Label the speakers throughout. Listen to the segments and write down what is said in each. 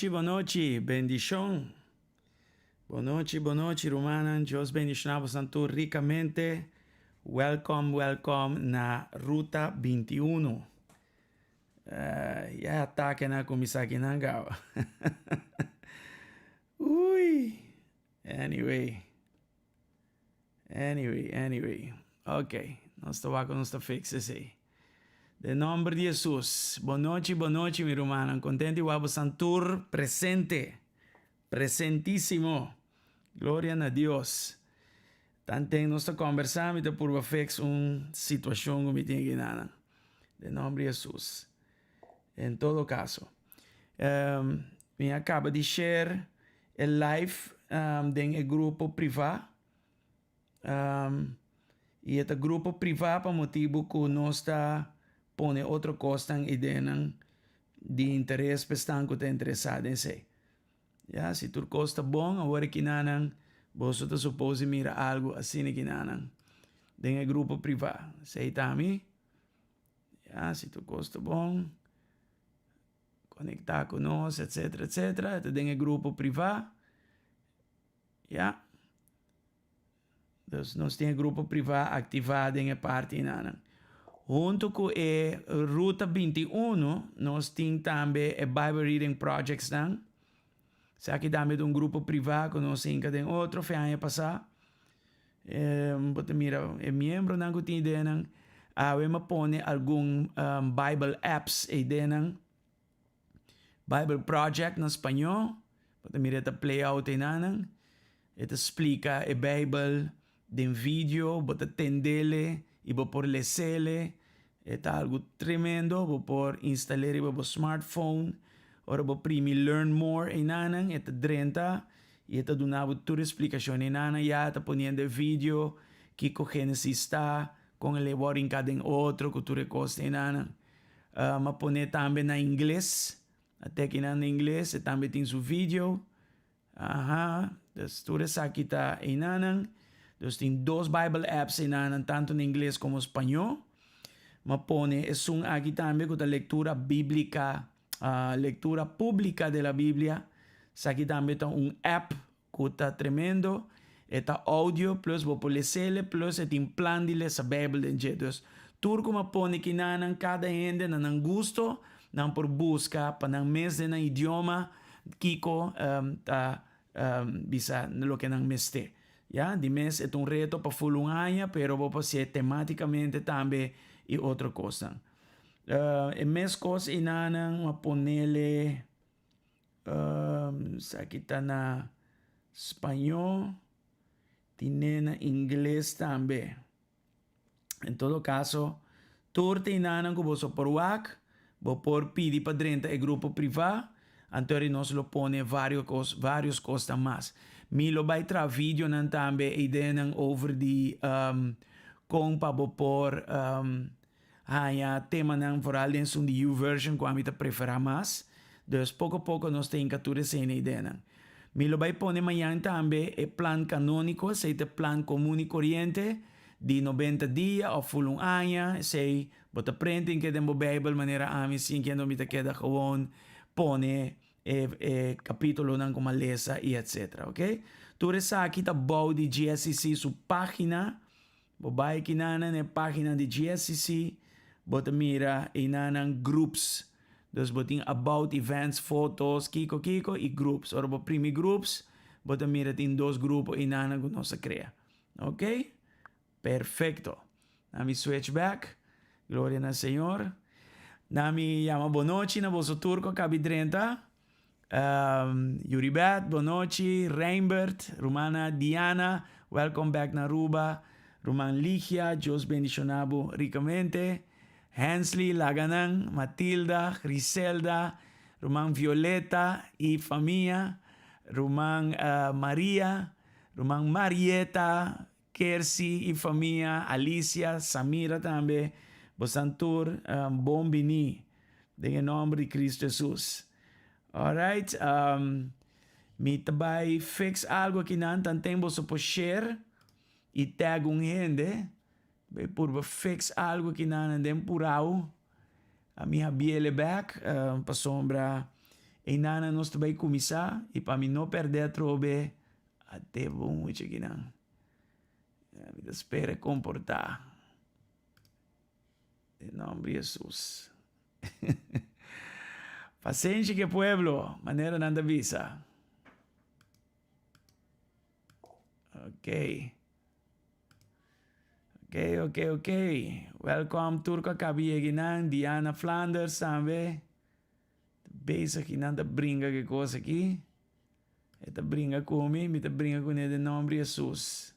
Speaker 1: Boa noite, bendición. Boa noite, Romana. Deus bendicionado Santo ricamente. Welcome, welcome na Ruta 21. Ya ataque na kumisaki nangao. Ui. Anyway. Ok, nós estamos com nossa fixa aí. De nome de Jesus. Boa noite, mi Romana. Contente wabo Santur presente. Presentíssimo. Glória a Deus. Tanteng nós estamos conversando por uma situação que tem que de nome de Jesus. Em todo caso, me acaba de share o live de grupo privado. E este grupo privado para motivo que nós está pone outra coisa em ideia de interesse para estar interessado em si. Ja, se tu costa bom, agora que nanang, você está supose mira algo assim que nanang. Dengue grupo privado. Sei tami. Ja, se tu costa bom, conectar conosco, etc. Dengue grupo privado. Ja. Dus nós temos grupo privado ativado em parte nanang. Junto com a Ruta 21, nós temos também a Bible Reading Projects nang. Se aqui dá um grupo privado, que nós temos em outro, foi ano passado. Você mira, é membro não que tem ideia, eu põe algum Bible apps ideia, Bible Project na espanhol. Você mira, tá play out nan, ele explica a Bible de vídeo, você tendele e você por lesele, é algo tremendo, você por instalar em seu smartphone. Ora bo primi learn more inanang eta drenta e eta donava toda explicação inana ya ta poniendo vídeo que co Genesis está com ele boring cada outro que tu recosta inana ma pone também na inglês até que na inglês e também tem seu vídeo dus tudo essa aqui tá inanang dus tem dois Bible apps inanang tanto em inglês como em espanhol ma pone es un aqui também com a leitura bíblica lectura pública de la Biblia. Aquí también está un app que está tremendo. Está audio plus populesele plus et in plan de esa Biblia de Jesus. Turco me pone que nanan cada gente nanan gusto nan por busca para nan mes de nan idioma kiko bisa lo que nan meste. Ya, de mes es un reto para full un año, pero vos pasar temáticamente también y otra cosa. Mes cos inanang maponele sa kita na espanhol tinena inglês também. En todo caso, turte inanang ko boso por wak, bo por pidi pa drenta e grupo privado, anterior nos lo pone varios cosas más. Mi lo vai tra video nan tambe ideia over die compa bo por tema ng vooral din sun die U-version kwam ita prefera mas. Dus poco nos tem captura sem ideia nang. Milo bay pone mayan tambe e plan canónico, se ite plan común y corriente di 90 dias of full un año, sei bota printing que dembo Bible manera ami sin que no mita queda gewoon pone capítulo nang kumalesa y etc. Okay? Tu resa kita bau di GSCC su página, bobay kinana ne página di GSCC, bota mira inanang groups. Dus boting about events, fotos, kiko y groups. Ora bo primi groups, bota mira tin dos grupos inanang que nos crea. Ok? Perfecto. Nami switch back. Gloria al Señor. Nami llama bonochi na boso turco cabidrenta. Yuribat, bonochi, Reinbert, Romana Diana, welcome back na Aruba. Roman Ligia, Dios bendicionado ricamente. Hensley, Laganang, Matilda, Griselda, Roman Violeta y familia, Roman María, Roman Marieta, Kersi y familia, Alicia, Samira también, Bosantur, Bombini, en el nombre de Cristo Jesús. Alright, mi tabay fix algo que nantan tengo so por share y tag un gente. Por fix algo que não tem purau a minha biele back para sombra e nana nós também começar e para mim não perder trobe Até bom, isso aqui não. Me espera comportar. Em nome de Jesus. Paciência que pueblo, maneira nanda visa. Ok. Welcome Turco Kabiyeginang, Diana Flanders, sabe? Bezig aqui nanda brinca que coisa aqui. Eta brinca comigo, me brinca com ele em nome de Jesus.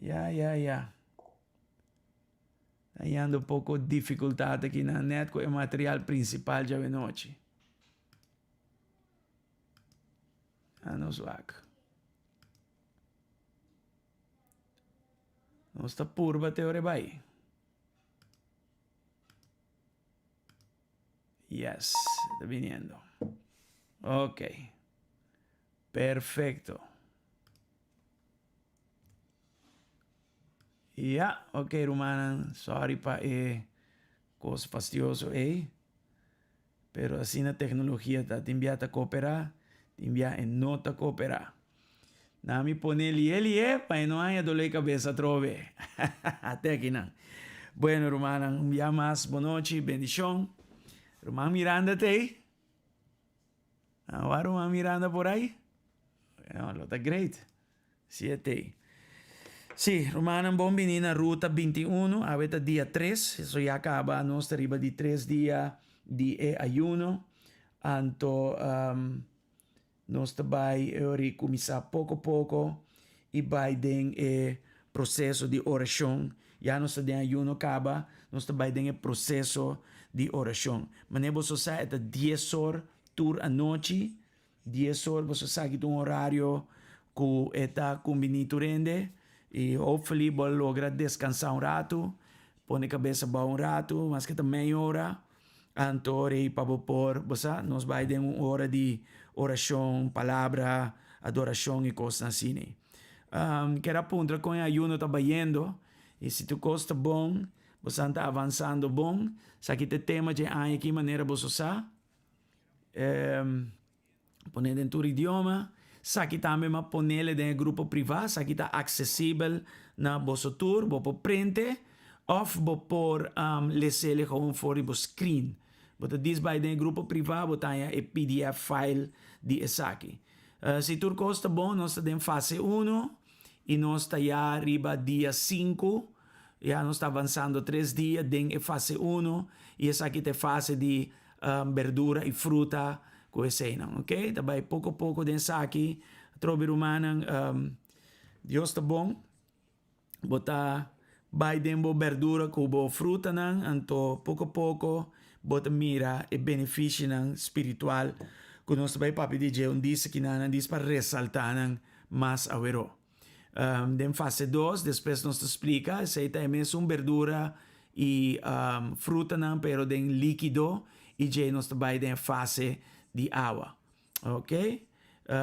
Speaker 1: Ya. Aí anda um pouco de dificuldade aqui na net com o material principal já de noite. Ano swak. Não está purba teoria vai. Yes, está viniendo. Ok. Perfecto. Ya, ok, Rumana. Sorry pa cosa fastidioso, Pero así la tecnología te envía a cooperar, te envía en nota cooperar. Nami ponele ele para não haya dolor de cabeça trove. Até aqui não. Bueno, Rumana, un día más, boa noite, bendición. Román Miranda te. Ahora Román Miranda por ahí. Bueno, lo está great. 7. Sí, Romana, bom menina, ruta 21, ahorita día 3. Eso ya acaba, nos arriba de 3 días de ayuno. Anto, nós vai começar pouco a pouco e vai ter processo de oração. Já nós temos ayuno acaba, nós vai ter processo de oração. Mas você sabe, é 10 horas tour à noite, 10 horas você sabe que um horário que está combinado rende e hopefully você logra descansar rato, pôr a cabeça para rato, mas que também hora, antore para por, você nós vai ter hora de oração, palavra, adoração e coisas assim. Quero apontar com o ayuno está bayendo e se tu gosta bom, você está avançando bom, sabe que tema de aqui maneira você sabe, poner em tu idioma, sabe também mas poner em grupo privado, sabe que está acessível na vosso tour, vosso print, of por lezer gewoon voor je screen. But this by the grupo privado botanya e PDF file di esaki. Se tu costa bom, nós estamos em fase 1 e nós estamos já arriba dia 5. Já nós estamos avançando 3 dias em fase 1 e essa aqui é fase de verdura e fruta com esse não, ok? Também pouco a pouco dessa aqui, trobe rumana, Deus está bom, botar vai dembo verdura com fruta não, então pouco a pouco bota mira e benefício não espiritual que nós vai papi DJ disse que não diz para ressaltar não mais awero. Den fase 2 depois nós explica se é mesmo verdura e fruta não pero den líquido e já nós vai den fase de água, ok?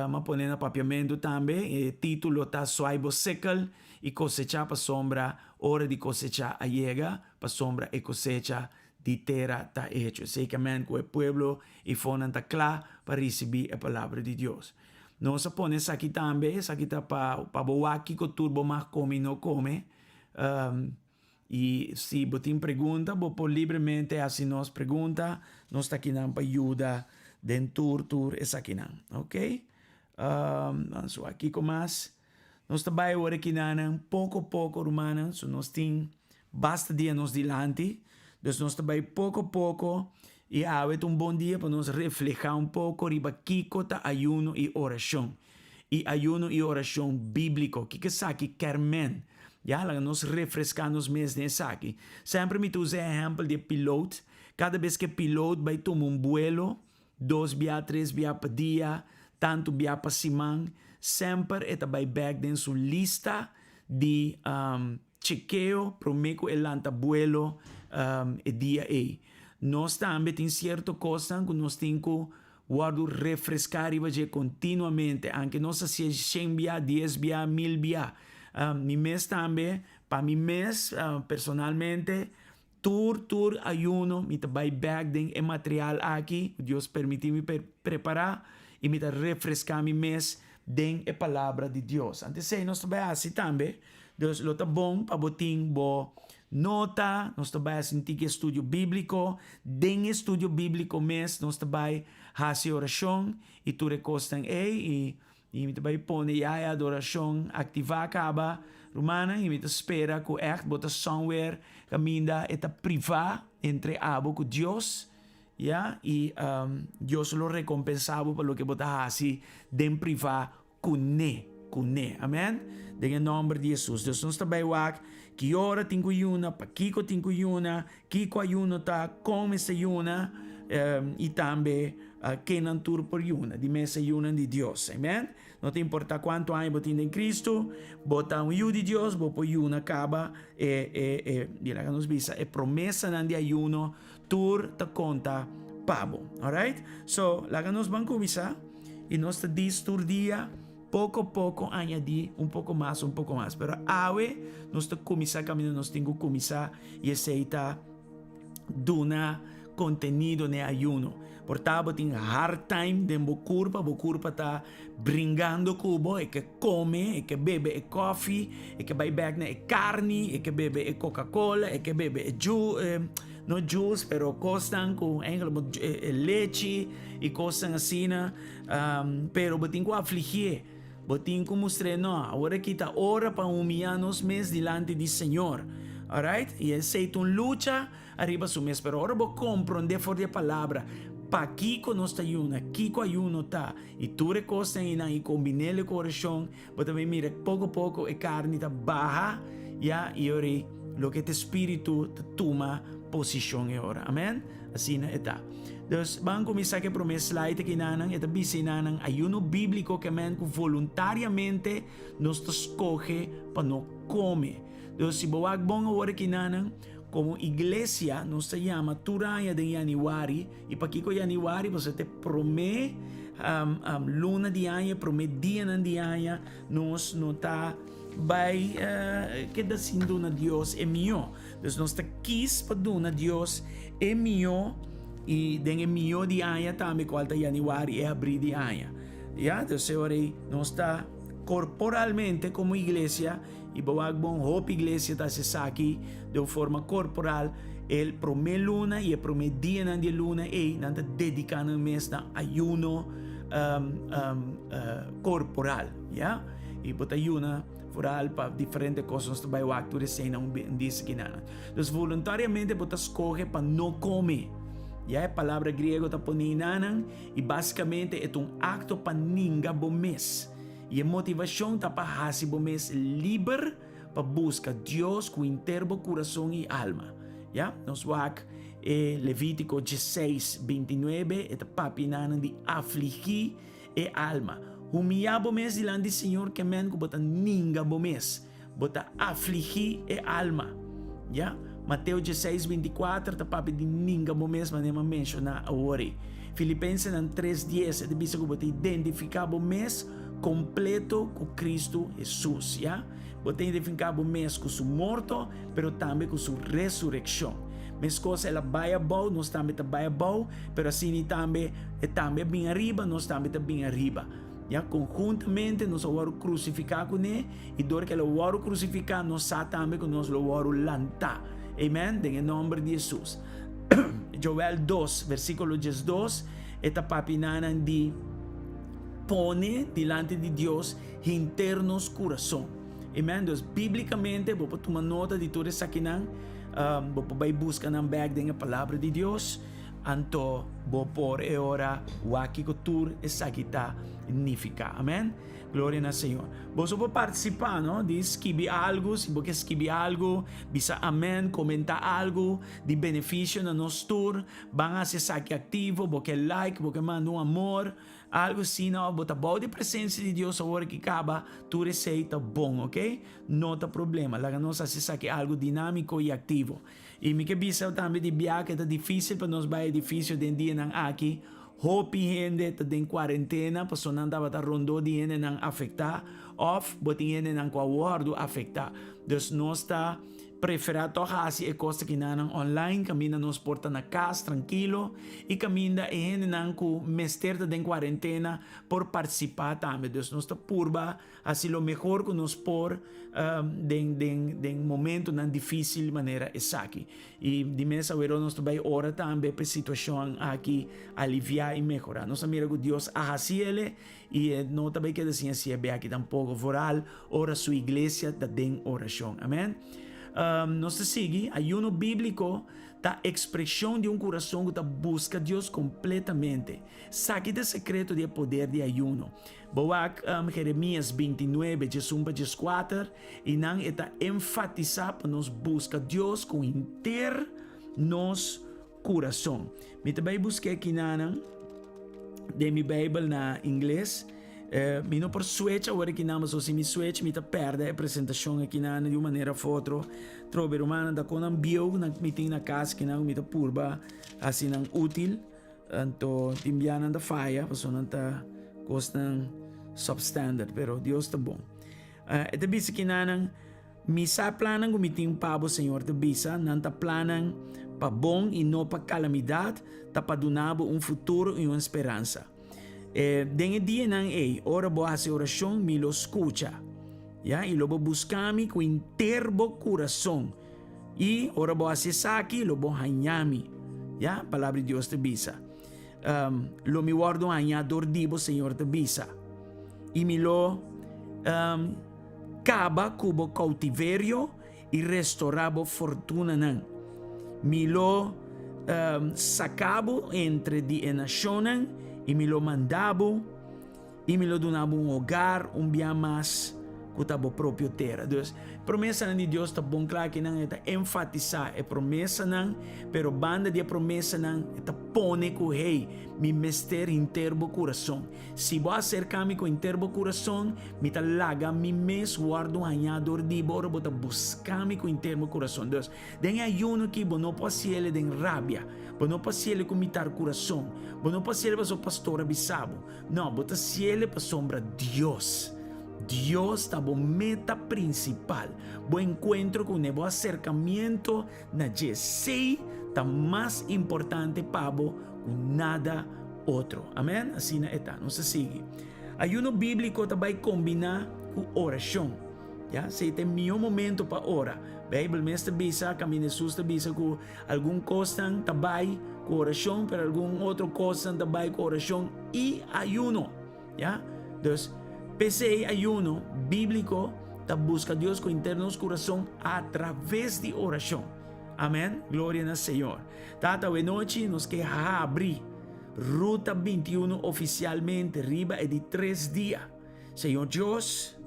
Speaker 1: Mas ponendo a papiamento também, título está suave secal e cosechar para sombra, hora de cosechar a llega para sombra e cosecha de terra está hecho. Sei que amém com o pueblo e fonan está claro para receber a palavra de Deus. Nós ponemos aqui também, isso aqui está para boa aqui que o turbo mais come não come. E se você tem pergunta, você pode livremente assim nos pergunta, nós está aqui para ajuda dentro tour essa aqui não, ok? So aqui com mais, nós trabalhamos agora aqui não, pouco a pouco, romana, so nós tem basta dia nos dilante, então nós trabalhamos pouco a pouco e é bom dia para nós refletir pouco riba kiko ta ayuno e oração. E ayuno e oração bíblico, que sa aqui Carmen, já lá nós refrescamos mesmo nessa aqui. Sempre me usa exemplo de piloto, cada vez que piloto vai tomar vuelo, 2 via, 3 via por dia, tanto via para semana, sempre vai back dentro sua lista de chequeo, prometo el lanta vuelo e dia e. Nós também tem certa coisa que nós temos que guardar refrescar e continuamente, aunque nós se 100 via, 10 via, 1000 via. Mi mês também, para mi mês, personalmente, tur ayuno, mita buy bag ding e material aqui, Deus permitir me preparar e mita refrescar mi mes ding e palavra de Deus. Antes sei nós trabalhar assim também, Deus lota bom para boting bo nota, nós trabalhar assim tique estudio bíblico, ding estudio bíblico mes, nós trabalhar hasi oração e tu recostan e mita buy pone a adoração activa acaba Romana, e mita espera que echt bota somewhere caminda eta priva entre abo com Deus, ya, e Deus lo recompensava por lo que bota hasi den priva kune, amen? Em nome de Jesus, Deus nos trabalha wak, que ora tingo yuna, pa kiko tingo yuna, kiko ayuno ta, come se yuna, e também kenan tur por yuna, di mesa yuna de Deus, amen? Não te importa quanto ano botin em Cristo, bota yu de Deus, bopo yuna acaba, dila que nos bisa, promessa nan de ayuno, tur ta conta pabo, alright? So, la que nos van bisa, e nós te diz tur dia, pouco a pouco añadir um pouco mais, pero awe, nós te comisa caminho, nós tenho comisa e aceita duna contenido ne ayuno. Portanto, tem hard time de bo curva tá brincando cubo, e que come, e que bebe e coffee, e que vai back na e carne, e que bebe e Coca-Cola, e que bebe e no juice, pero costan com leite e costan assim, pero botin ko afligir, botin ko mostrar, não, agora kita ora para humilhar-nos mes delante do Senhor. Alright? E aceita luta arriba su mes, pero ora bo comprender for a palavra. Pa kiko nos ta yuna, kiko ayuno ta, e tu recosta ina e combinele coração, but também mira pouco a pouco e carne ta baja, ya, e ora lo que te espírito te toma posição e ora. Amen? Assim na eta. Dus bang kumisa que promessa slide que nanang eta bisi nanang ayuno bíblico que men voluntariamente nos escoge para no come. Dus si bawag bong ora kinanang como iglesia nos se llama Turaya de Januari y para Kiko Januari pues te promete luna de año, promete dia de año nos nota vai que da sindo na Dios é mio. Dus nos ta quis para dona Dios é mio e den mio de año também qual ta Januari é abril de año. Ya, dus agora nos está corporalmente como iglesia e bawag bom hope iglesia ta se saki de forma corporal el prome luna e prome dia nan de luna e nanta dedicando mes na ayuno corporal, ya, e bota ayuna foral para diferentes coisas que vai o acto de cena diz que nada. Dus voluntariamente bota escolhe para não comer. Ya a palavra grego ta poninanan e basicamente é acto para ninga bom mês. E a motivação tá para hasi bomes livre para buscar Deus com interbo coração e alma. Ya, nos wak Levítico 16:29 eta papinanan de afligir e alma. Humilhar bomes dilante do Senhor que men ko bota ninga bomes, bota afligir e alma. Ya, Mateus 16:24 tá papi de ninga bomes manema menciona a ori. Filipenses 3:10 eta bisa ko bota identificar bomes completo com Cristo Jesus, ya? Você identificar o mês com seu morto, pero também com sua ressurreição. Mas coisa ela vai bom, nós também tá vai bom, pero assim também bem arriba, nós também tá bem arriba. Ya conjuntamente nós vamos crucificar com ele e dor que ele vamos crucificar, nós também que nós lo vamos lançar. Amen? Em nome de Jesus. Joel 2, versículo 12, esta papinana de pone delante de Deus internos coração. Amen? Dus biblicamente, vou tomar nota de tudo isso aqui, vou vai buscar na bag da palavra de Deus, anto vou por e ora o aqui cultura essa aqui tá significa. Amen? Glória ao Senhor. Você pode participar, não? De escrever algo, se você escrever algo, bisa amen, comentar algo de benefício na nosso tour, van a ser aqui ativo, você like, você manda amor, algo assim, não? Bota boa de presença de Deus agora que acaba, tu receita bom, ok? Não tem problema, lá nós se aqui algo dinâmico e ativo. E me que bisa também de viagem, é difícil para nós, vai difícil de dia não aqui. Hopi gente tá em quarentena, pessoa não dava tá rondou de não afetar, off, botin gente não com aguardo afetar. Dus nós tá prefera toca assim e costa que nanang online, camina nos porta na casa tranquilo e caminda e nan ku mesterta den quarentena por participar também. Dus nos purba assim lo mejor que nos por den momento nan difícil maneira esaki. E de mesa wero nos vai ora também para situação aqui aliviar e melhorar. Nos mira que Deus assim ele e não também quer dizer assim é bem aqui tampouco voral ora sua igreja da den oração. Amém. Nos sigue, ayuno bíblico da expressão de coração que busca Deus completamente. Saque do secreto do poder de ayuno. Boak Jeremias 29, 1-4, e não está enfatizar para nos buscar Deus com inteiro nos coração. Me também busquei aqui na de minha Bíblia na inglês. Mino por switch agora que não, mas se me switch me perde a apresentação aqui na de uma maneira foto trobe romana da com bio na meeting na casa que não me purba assim não útil anto timbianan da faia paso não tá costan substandard pero Deus tá bom ete bisa que não me sa planan com meeting pabo Senhor te bisa não tá planan pa bom e não pa calamidade tá pa donabo futuro e uma esperança. Dengue dia nang ora bo hace oración mi lo escucha, ya, y lo bo buscami con interbo corazón, y ora bo hace saki lo bo hanyami, ya, palabra de Dios te bisa, lo mi guardo hanyador dibo Señor te bisa, y mi lo caba cubo cautiverio y restaurabo fortuna nang, mi lo sacabo entre di nacionan e me lo mandavo e me lo donava hogar dia mais que tabo próprio terra. Dus promessa de Deus tá bom claro que não está enfatizar é promessa não, pero banda de promessa não está pone que hey mi mester interbo coração. Se vou acercar-me com interbo coração, me tá laga mi mes guardo anhador de bora bota buscar-me com interbo coração. Dus den ayuno que bo não pode ele den rabia, bo não pode ele com mitar coração, bo não pode ele para o pastor abisabo. Não, bota se ele para sombra Deus. Dios está bom meta principal. Bom encontro com o acercamento na Jesei está mais importante para que nada outro. Amém? Assim é tá. Não se sigue. Ayuno bíblico também combina com oração. Ya, se tem meu momento para orar. Bible mestre bisa, caminho Jesus te bisa com algum coisa também com oração, para algum outro coisa também com oração e ayuno. Ya, dus PC ayuno bíblico ta busca Dios con internos corazón a través de oración. Amén. Gloria al Señor. Tata de noche nos que abrir ruta 21 oficialmente riba de 3 días. Señor Dios,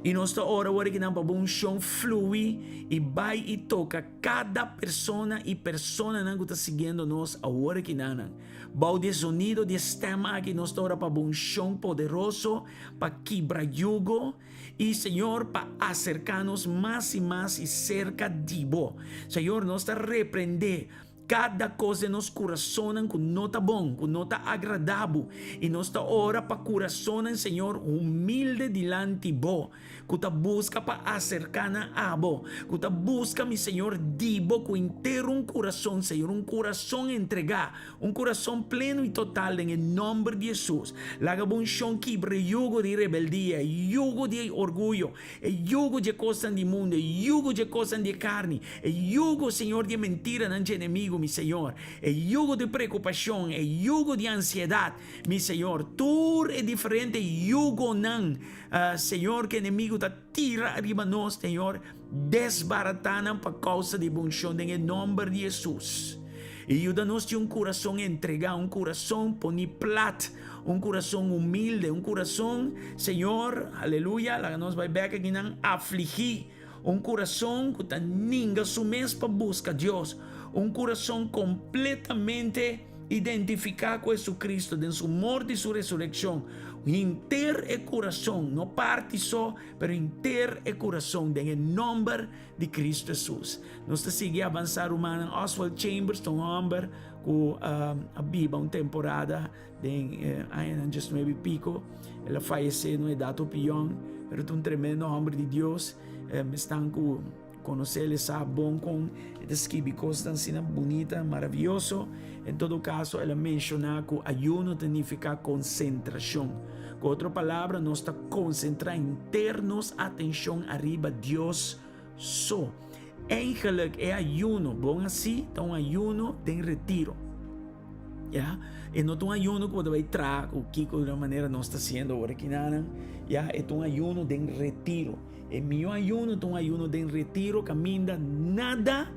Speaker 1: e nossa hora que não para um chão flui e vai e toca cada persona e persona que está seguindo nós agora que não. Bau de sonido de sistema que nossa hora para um chão poderoso para quebrar jugo e Senhor para acercar-nos mais e cerca de Bo. Senhor, nós está repreender cada coisa nos coração que não está bom, que não está agradável. E nós está ora para coração, Senhor, humilde diante bo, que está busca para acercar a bo, que está busca, mi Senhor, dibo, com inteiro coração, Senhor, coração entregar, coração pleno e total, em nome de Jesus. Laga bom chão quebre jugo de rebeldia, jugo de orgulho, jugo de coisas do mundo, jugo de coisas de carne, jugo, Senhor, de mentira no inimigo, mi Senhor, jugo de preocupação, jugo de ansiedade, mi Senhor, tudo é diferente, jugo não, Senhor, que o inimigo está tira arriba nós, Senhor, desbaratando por causa de bom chão, em nome de Jesus. E ajuda-nos de coração entregar, coração poni plat, coração humilde, coração, Senhor, aleluia, lá nós vai ver aqui não afligir, coração que está ninguém sumês para buscar Deus, coração completamente identificado com Jesus Cristo, de sua morte e sua ressurreição, inteiro é coração, não parte só, mas inteiro é coração, em nome de Cristo Jesus. Nós seguimos avançar humano, Oswald Chambers, um homem com a Bíblia, uma temporada, just maybe pico, ela faleceu na idade opinião, mas é um tremendo homem de Deus, estão com conocerle, sabe bom com escrever coisas assim bonita, maravilhoso. Em todo caso, ela menciona que ayuno significa concentração. Com outra palavra, nós está concentrar internos atenção arriba Deus só. Eigenlijk é ayuno, bom assim, então ayuno tem retiro. Ja, e não é um ayuno que você vai trazer o que de uma maneira nós está sendo agora aqui, ja, é um ayuno de retiro. E meu ayuno é um ayuno de retiro, caminha nada,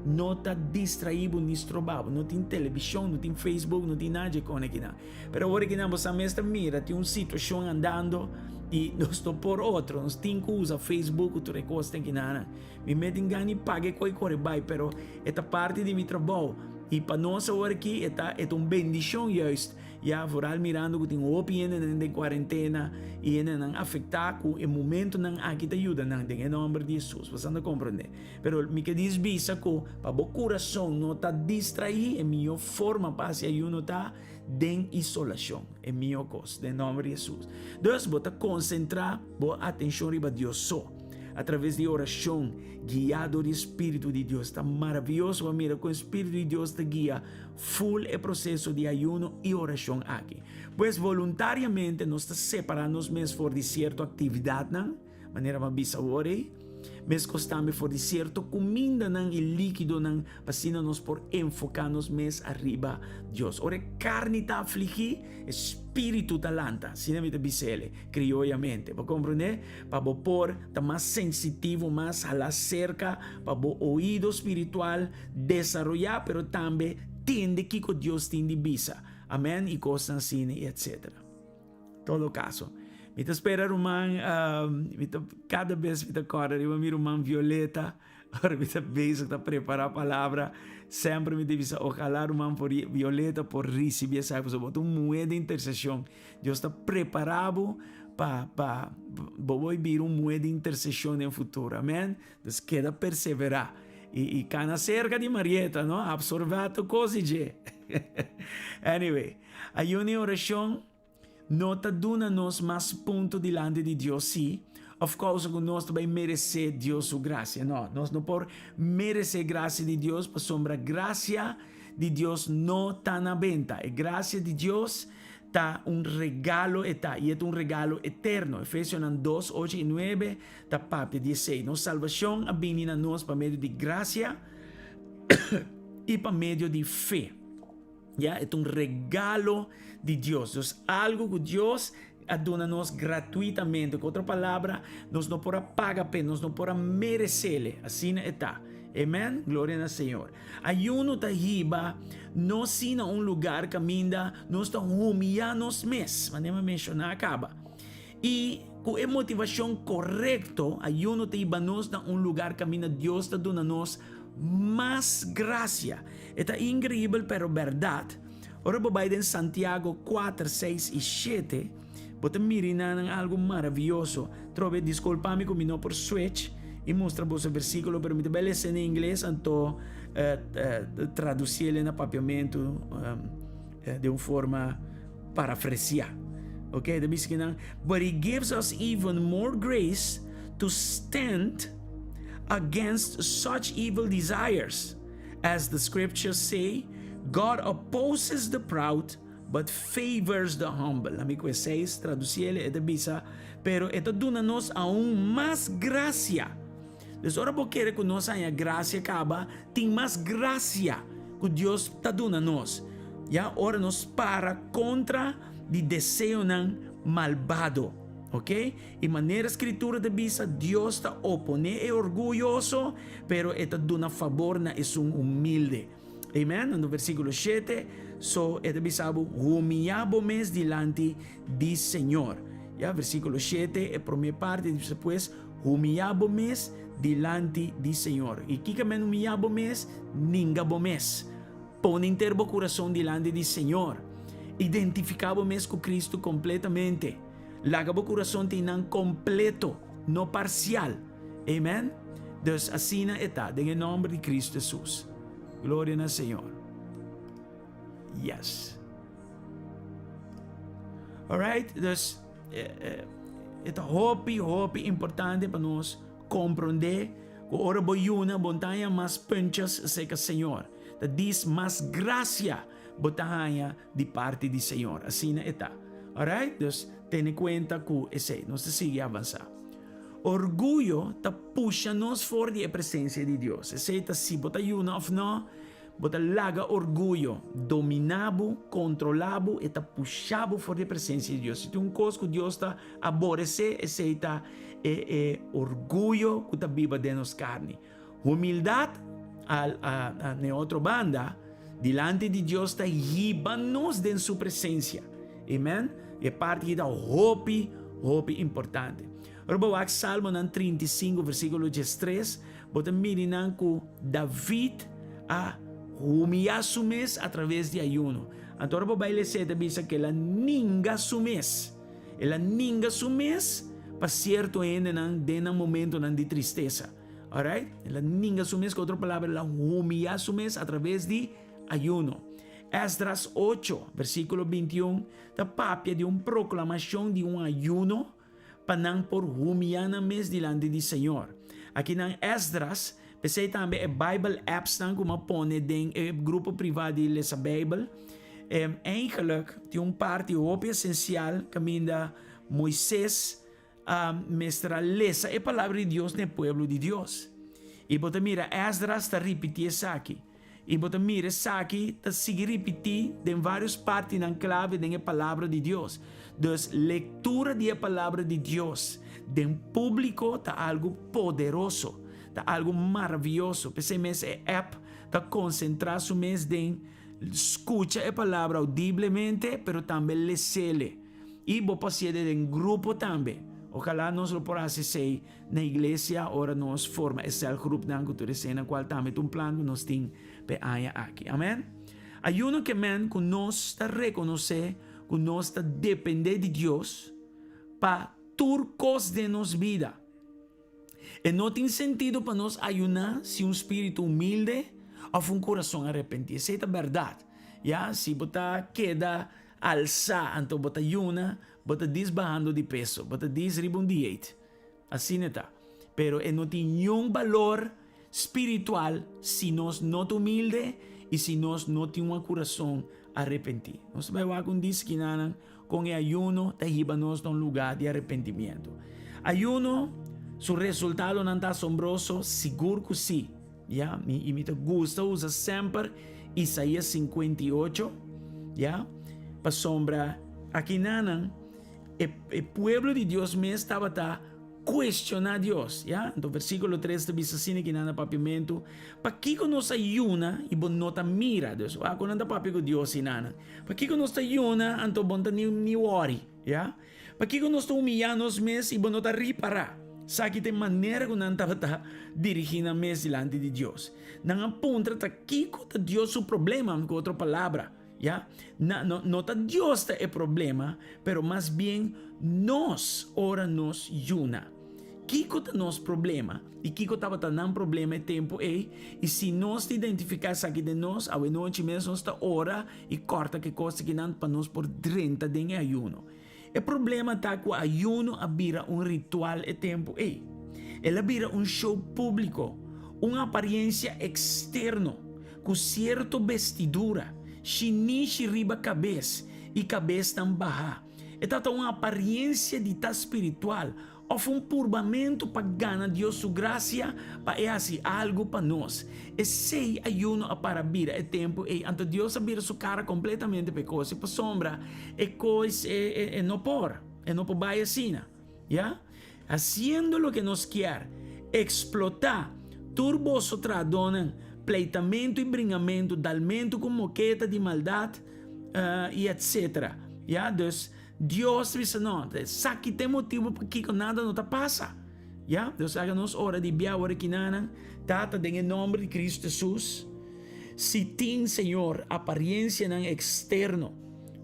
Speaker 1: não está distraído nem estrobado, não tem televisão, não tem Facebook, não tem nada com aqui. Mas agora aqui você mesmo mira, tem uma situação andando e nós estamos por outro, nós temos que usar Facebook, tu recosta aqui, me metem ganho e pague coi corre, pero esta parte de meu trabalho. E para nós agora aqui é uma bendição justo. Já vooral mirando que tem opinião de quarentena e não afetar com o momento não aqui te ajuda não em nome de Jesus. Você não compreende? Pero me que diz bisa que para o coração não está distraído, é melhor forma para se ayuno tá de isolação. É melhor coisa em nome de Jesus. Então, você concentrar a atenção riba Deus só. Através de oração, guiado do Espírito de Deus. Está maravilhoso, mira, com o Espírito de Deus te guia, full é processo de ayuno e oração aqui. Pois voluntariamente nós separamos mesmo de certa atividade, não? Maneira mais bisa ore, mesmo costame for de certa comida não e líquido não, para nós por enfocarnos mais arriba Deus. Ora carne está afligir, espírito talanta, sina me te bisele, criollamente, para compreender, para por tá mais sensitivo, mais a la cerca, para o oído espiritual desarrollar, pero também tende que Deus tem de bisa, amém, e coisas assim, etc. Todo caso. Me espera irmã, cada vez me acorda, eu miro irmã Violeta, agora me beijo, está preparar a palavra, sempre me diz, ojalá irmã Violeta por receber essa coisa, botar uma moeda de intercessão, Deus está preparado para vir uma moeda de intercessão no futuro, amém? Então, queda perseverar. E cana cerca de Marieta, não? Absorver coisa de. Anyway, a oração não está dando-nos mais ponto diante de Deus, sim. Of course, nós também merecer Deus sua graça. Não, nós não podemos merecer graça de Deus, porque sombra graça de Deus não está na venda. A graça de Deus está regalo, e é um regalo eterno. Efésios 2, 8 e 9, está parte 16. Nossa salvação a vir a nós por meio de graça e por meio de fé. Yeah, é um regalo de Deus. Então, algo que Deus dona-nos gratuitamente. Com outra palavra, nós não podemos pagar, nós não podemos merecer. Assim está. Amém? Glória ao Senhor. Ayuno está riba, não sina lugar caminha, nós estamos humilhando nos mesmos. Mas mencionar acaba. E com a motivação correta, ayuno está riba, nós na lugar caminha, Deus está dando-nos mais graça. É incrível, pero verdade. Ora, babai em Santiago 4, 6 e 7, você mira algo maravilhoso. Trove, desculpa-me que não por switch e mostra o versículo, pero me deve em inglês, então traduzir ele no papiamento de uma forma parafrasear. Ok? But he gives us even more grace to stand against such evil desires. As the scriptures say, God opposes the proud, but favors the humble. Amigo 6, traduzir ele, bisa, pero ito duna-nos aún más gracia. Então, ora porque que nós tenha graça acaba, tem mais graça que Deus está dando-nos. Já, ora nos para contra de desejo malvado. Ok? E maneira escritura de bisa, Deus está opone é orgulhoso, pero está dando favor na é um humilde. Amen? No versículo 7, so esta bisabo humilhabo-mes delante do Senhor. Ya, versículo 7, a primeira parte, depois humilhabo-mes delante do Senhor. E que men humilhabo-mes, ningabo-mes. Põe inteiro o coração delante do Senhor. Identificabo-mes com Cristo completamente. Laga o coração tinang completo, não parcial. Amen? Deus assina está, em nome de Cristo Jesus. Glória ao Senhor. Yes. Alright? Dus, ito hope importante para nós compreender Ku ora boyuna, bontaya mas punches sa ka Senhor. Ta dis mas gracia botahaya de parte de Senhor. Assim na eta. Alright? Dus, ten cuenta ku ese. Nos sigue avançar. Orgulho ta puxa nos for de presença de Deus. Esse ta si bota yuna of no, bota laga orgulho, dominabo, controlabo e ta puxabo for de presença de Deus. Se tem coisa que Deus ta aborrece, esse ta orgulho que ta viva de nos carne. Humildade a outra banda, delante de Deus ta riba-nos de sua presença. Amen? É parte da hope importante. Ora bawak Salmo ng 35 versículo 13, bota mirinang ko David a humilhar sumes através de ayuno. Então ora baile seta bisa que ela ninga sumes. Ela ninga sumes pa cierto denang momento de tristeza. Alright? Ela ninga sumes, com outra palavra, ela humilhar sumes através de ayuno. Esdras 8, versículo 21, da papia de proclamação de ayuno panang por humilhar na mes delante de Senhor. Aqui na Esdras, pensei também Bible apps nang kumapone den grupo privado de lesa Bible. Eigenlijk die parte hoop essencial caminda Moisés mestra lesa a palavra de Deus no pueblo de Deus. E bota mira Esdras está repetir isso aqui. E bota mira isso aqui está seguir repetir em várias partes na clave da palavra de Deus. Dus lectura da palavra de Deus em público está algo poderoso, está algo maravilhoso. Pensei mesmo app está concentrar-se mesmo em escuta a palavra audivelmente, pero também ler. E vou passar em grupo também. Ojalá nós lo podamos fazer na igreja, ora nós forma esse grupo na cultura na qual também um plano nós temos aqui. Amém? Ayuno que men que nós está reconhecer que nós está depender de Deus para turcos de nos vida. E não tem sentido para nós ayunar se espírito humilde ou coração arrependido. Essa é a verdade. Ya, se botar queda alça, então botar ayuna, botar desbajando de peso, botar desribundiate. Assim está. Pero não tem nenhum valor espiritual se nós não humilde e se nós não temos um coração arrepentir. Nós vamos com diz que com o ayuno te lleva-nos a um lugar de arrependimento. Ayuno, su resultado não está assombroso, seguro que sim. Ya, e me gusta usa sempre Isaías 58, ya, para sombra aqui nanan, o pueblo de Deus mesmo estava questionar Deus, ya? Então versículo 3 diz assim que nada papimento, para que nos ayuna e bom nota mira Deus, quando anda papi com Deus inana, para que nos ayuna, então bom ni worry, ya? Para que nos humilhar nos mes e bom nota reparar. Sabe que tem maneira que não está dirigindo a mes delante de Deus. Não aponta que está Deus o problema, com outra palavra. Ya? Não está Deus o problema, pero mais bem nós ora nos yuna. Kiko está nosso problema e Kiko estava tendo problema é tempo e se nós identificar isso aqui de nós, a noite mesmo nós está ora e corta que coisa que não para nós por 30 de ayuno. O problema está que o ayuno abira ritual e tempo e ele abira show público, uma aparência externa com certa vestidura, chinichi riba cabeça e cabeça tão baixa. Esta uma aparência de tal espiritual, ou purvamento para ganhar Deus sua graça, para fazer algo para nós. E se ayuno para vir é tempo, e anto Deus abrir sua cara completamente para coisa, para sombra, e coisa não por vai assim, ya? Haciendo lo que nos quer, explotar, turboso tradonan, pleitamento e bringamento, dalmento com moqueta de maldade, e etc. Ya? Dus, Deus diz não, sabe tem motivo para que nada não te passa. Ya? Deus haga-nos hora de biar hora que nada, tata em nome de Cristo Jesus. Se tem, Senhor, aparência não externo,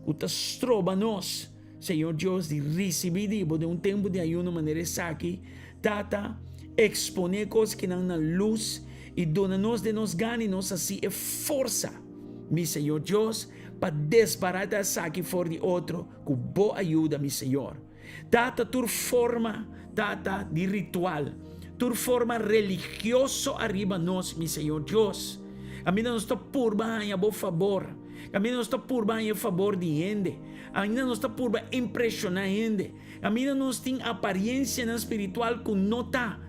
Speaker 1: o te estroba nos, Senhor Deus, de receber de tempo de ayuno maneira saque, tata exponer coisas que não na luz e dona-nos de nos ganhe nos assim é força, meu Senhor Deus, para desbaratar saque fora de outro, com boa ajuda, meu Senhor. Tata tur forma, tata de ritual, tu forma religioso arriba nós, mi Senhor Deus. Camina nos está purba a bo favor. Camina nos está purba a favor de gente. Camina nos está purba impressionar gente. Camina nos tem aparência na espiritual com nota.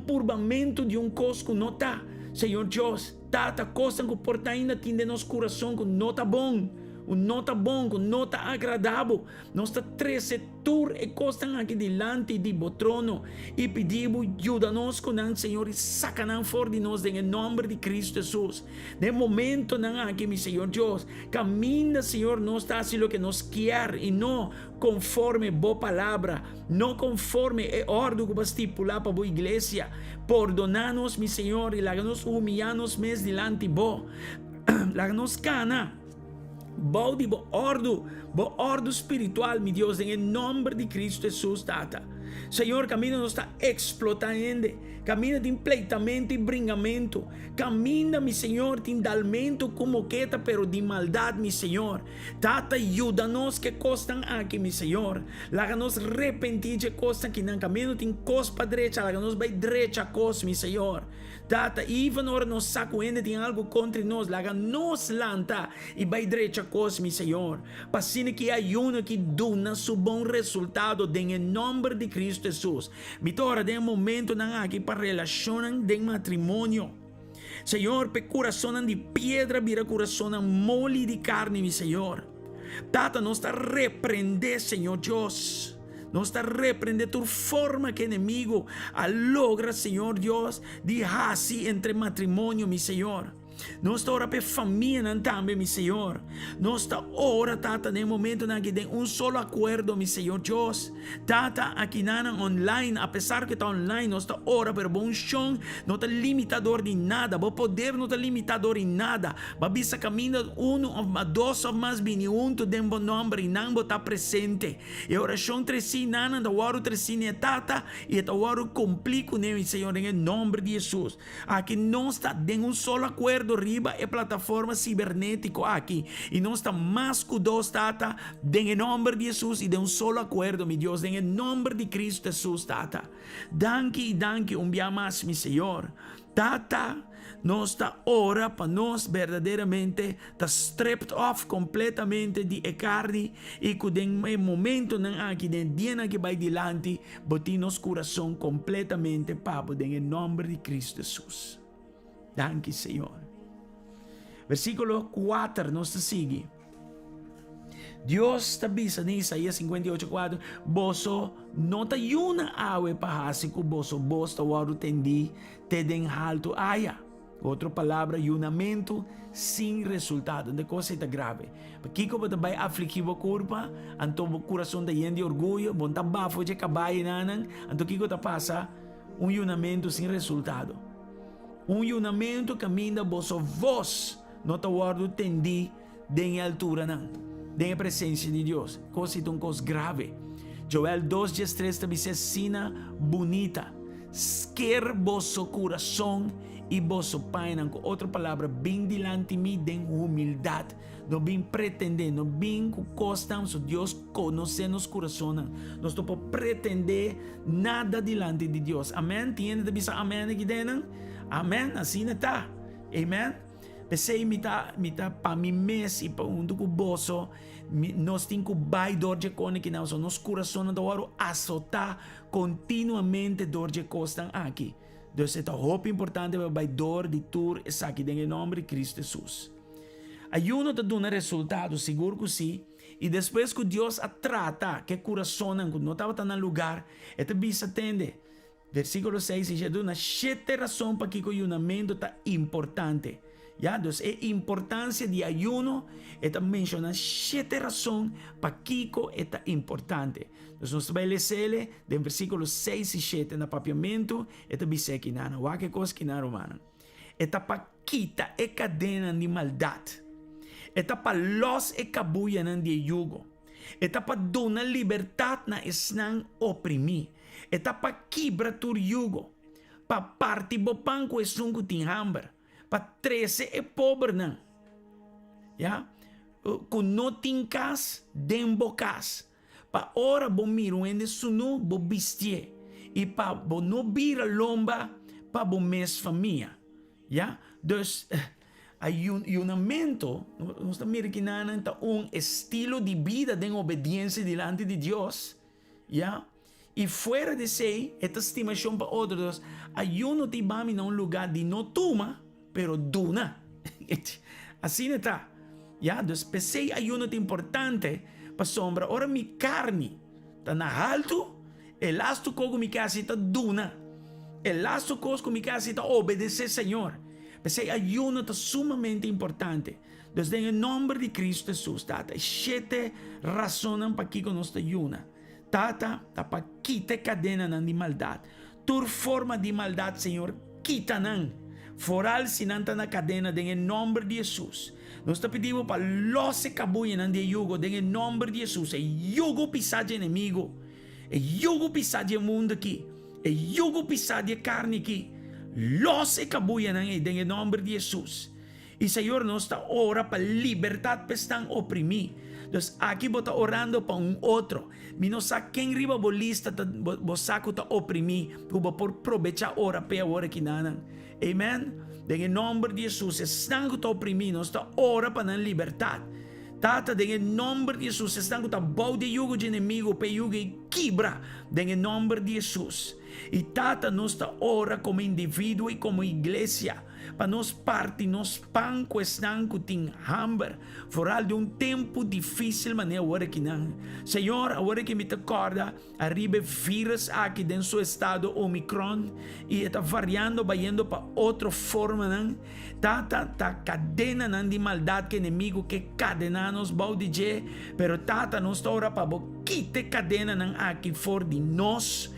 Speaker 1: Purbamento de coisa que nota. Senhor Deus, tata coisa que porta ainda tem de nosso coração com nota bom. Nota bom, com nota agradável. Nós está três setores e costas aqui delante de bo trono. E pedimos, ajuda-nos com o Senhor e saca-nos fora de nós em nome de Cristo Jesus. De momento, aqui, meu Senhor Deus, caminha, Senhor, nós está assim o que nos quer e não conforme boa palavra, não conforme a ordem que vai estipular para a igreja. Perdonar-nos, meu Senhor, e laga-nos humilhar-nos mesmo delante de bo. Laga-nos cana. Bo ordo espiritual, meu Deus, em nome de Cristo Jesus, tata. Senhor, caminho nos está explotando, caminho de empleitamento e bringamento, caminho, meu Senhor, de indalmento como queta, pero de maldade, meu Senhor. Tata, ajuda-nos que costam aqui, meu Senhor. Laga-nos arrepentir de costa que não caminho tem cospa direita, laga-nos vai direita cos, meu Senhor. Tata, even ora nos saco ainda tem algo contra nós, laga-nos lanta e vai direita cos, meu Senhor. Passine que ayuno que duna su bom resultado, em nome de Cristo Jesus. Mitora, de momento na aqui para relacionar de matrimônio. Senhor, pe coração de pedra vira coração mole de carne, meu Senhor. Tata, nos está repreender, Senhor Deus. Nos está repreender tu forma que inimigo logra, Senhor Deus, de así entre matrimônio, meu Senhor. Nós está ora para família também, meu Senhor. Nós está ora, tata, no momento na que tem solo acordo, meu Senhor Deus. Tata, aqui na online, apesar que está online, nós está ora para bom chão, não está limitador de nada, bom poder não está limitador em nada. Babisa caminha dois ou mais bem junto de bom nome e não está presente. E a oração tresi nana, da hora tresi ne tata, e da hora complico ne, meu Senhor, em nome de Jesus. Aqui não está de solo acordo riba e plataforma cibernético aqui e não está mais cuidados, tata, em nome de Jesus e de solo acordo, meu Deus, em nome de Cristo Jesus, tata. Danke, dia mais, meu Senhor. Tata, nós está ora para nós verdadeiramente está stripped off completamente de carne e que em momento aqui, de dia que vai dilante, botar nosso coração completamente papo, em nome de Cristo Jesus. Danke, Senhor. Versículo 4 nos sigue. Deus está bisa em Isaías 58:4. Boso não ta yuna awe pahasiku boso bosta waru tendi te den halto aya. Outra palavra, yunamento sem resultado. De coisa está grave. Porque como você vai afligir a curva, então o coração da gente orgulho, bom tá bafo de cabaye nanan, então que está passa yunamento sem resultado. Yunamento caminha boso voz não te guardo tendi de altura não, de presença de Deus. Coisa é coisa grave. Joel 2:3 te dice sina bonita. Quer vosso coração e vosso pai, com outra palavra, bem delante de mim, de humildade. Não bem pretender, não bem que costamos, Deus conhece nosso coração. Nós não podemos pretender nada delante de Deus. Amém? Tiene de bisa amém aqui dentro? Amém? Assim está. Amém? Pensei mita para mim mesmo e para do boso, nós temos que vai dor de cone que não, nosso coração não dá azotar continuamente dor de costa aqui. Então, é muito importante para dor de tur e aqui em nome de Cristo Jesus. Ayuno te dá resultado, seguro que sim. E depois que Deus a trata, que coração não estava no lugar, é bisa atende. Versículo 6 diz: "Duna sete razão para que o ayunamento está importante." Ya, então a importância de ayuno está mencionando sete razões para que é importante. Então nós vamos ler do versículo 6 e 7 no papiamento, está dice aqui na que coisa que na romana. Está para quitar a cadena de maldade. Está para los e cabuya de yugo. Está para dar liberdade na esnan oprimir. Está para quebrar o yugo. Para partir do pão com o sunco de hambre. Para 13 é pobre não. Ya? Com não tem casa, dem bocas. Para ora bom miro ende sunu bo bistie. e para não vira lomba para o mês família. Ja? Dus, ayunamento, nós estamos mirando estilo de vida de obediência delante de Deus. Ja? E fora de si, esta estimação para outros, ayuno te va a um lugar de não toma, pero duna. Assim está. Ja? Dus, pensei ayuno é importante para sombra. Ora, mi carne está na alto, el lasto cogo mi casa está duna. El lasto cogo mi casa está obedecer Senhor. Pensei ayuno está sumamente importante. Dus, em nome de Cristo Jesus, tata, 7 razões para que nós ayuna. Tata, para quitar cadena de maldade. Tur forma de maldade, Senhor, quita nan. Foral sinanta na cadena, em nome de Jesus. Nós te pedimos para los cabuya de yugo, em nome de Jesus. É yugo pisar de inimigo. É yugo pisar de mundo aqui. É yugo pisar de carne aqui. Los cabuya em nome de Jesus. E Senhor, nós está ora para liberdade para estar oprimido. Dus aqui bota orando para outro. Mi não sabe quem riba bolista bosaco está oprimido. Cuba por aproveitar ora para ora que nada. Amen. Em nome de Jesus, estão que está oprimido, nós está ora para a liberdade. Tata, em nome de Jesus, estão que está bom de yugo de inimigo, para yugo e quebra. Em nome de Jesus. E tata, nós está ora como indivíduo e como igreja. Para nós partir, nós pão questão que tem hambre. Fora de tempo difícil, mas agora que não. Senhor, agora que me te acorda, arriba vírus aqui dentro do seu estado Omicron e está variando, vai indo para outra forma, não? Tá cadena não de maldade que inimigo que cadena nos balde, pero tata nós está ora para quite cadena não aqui for de nós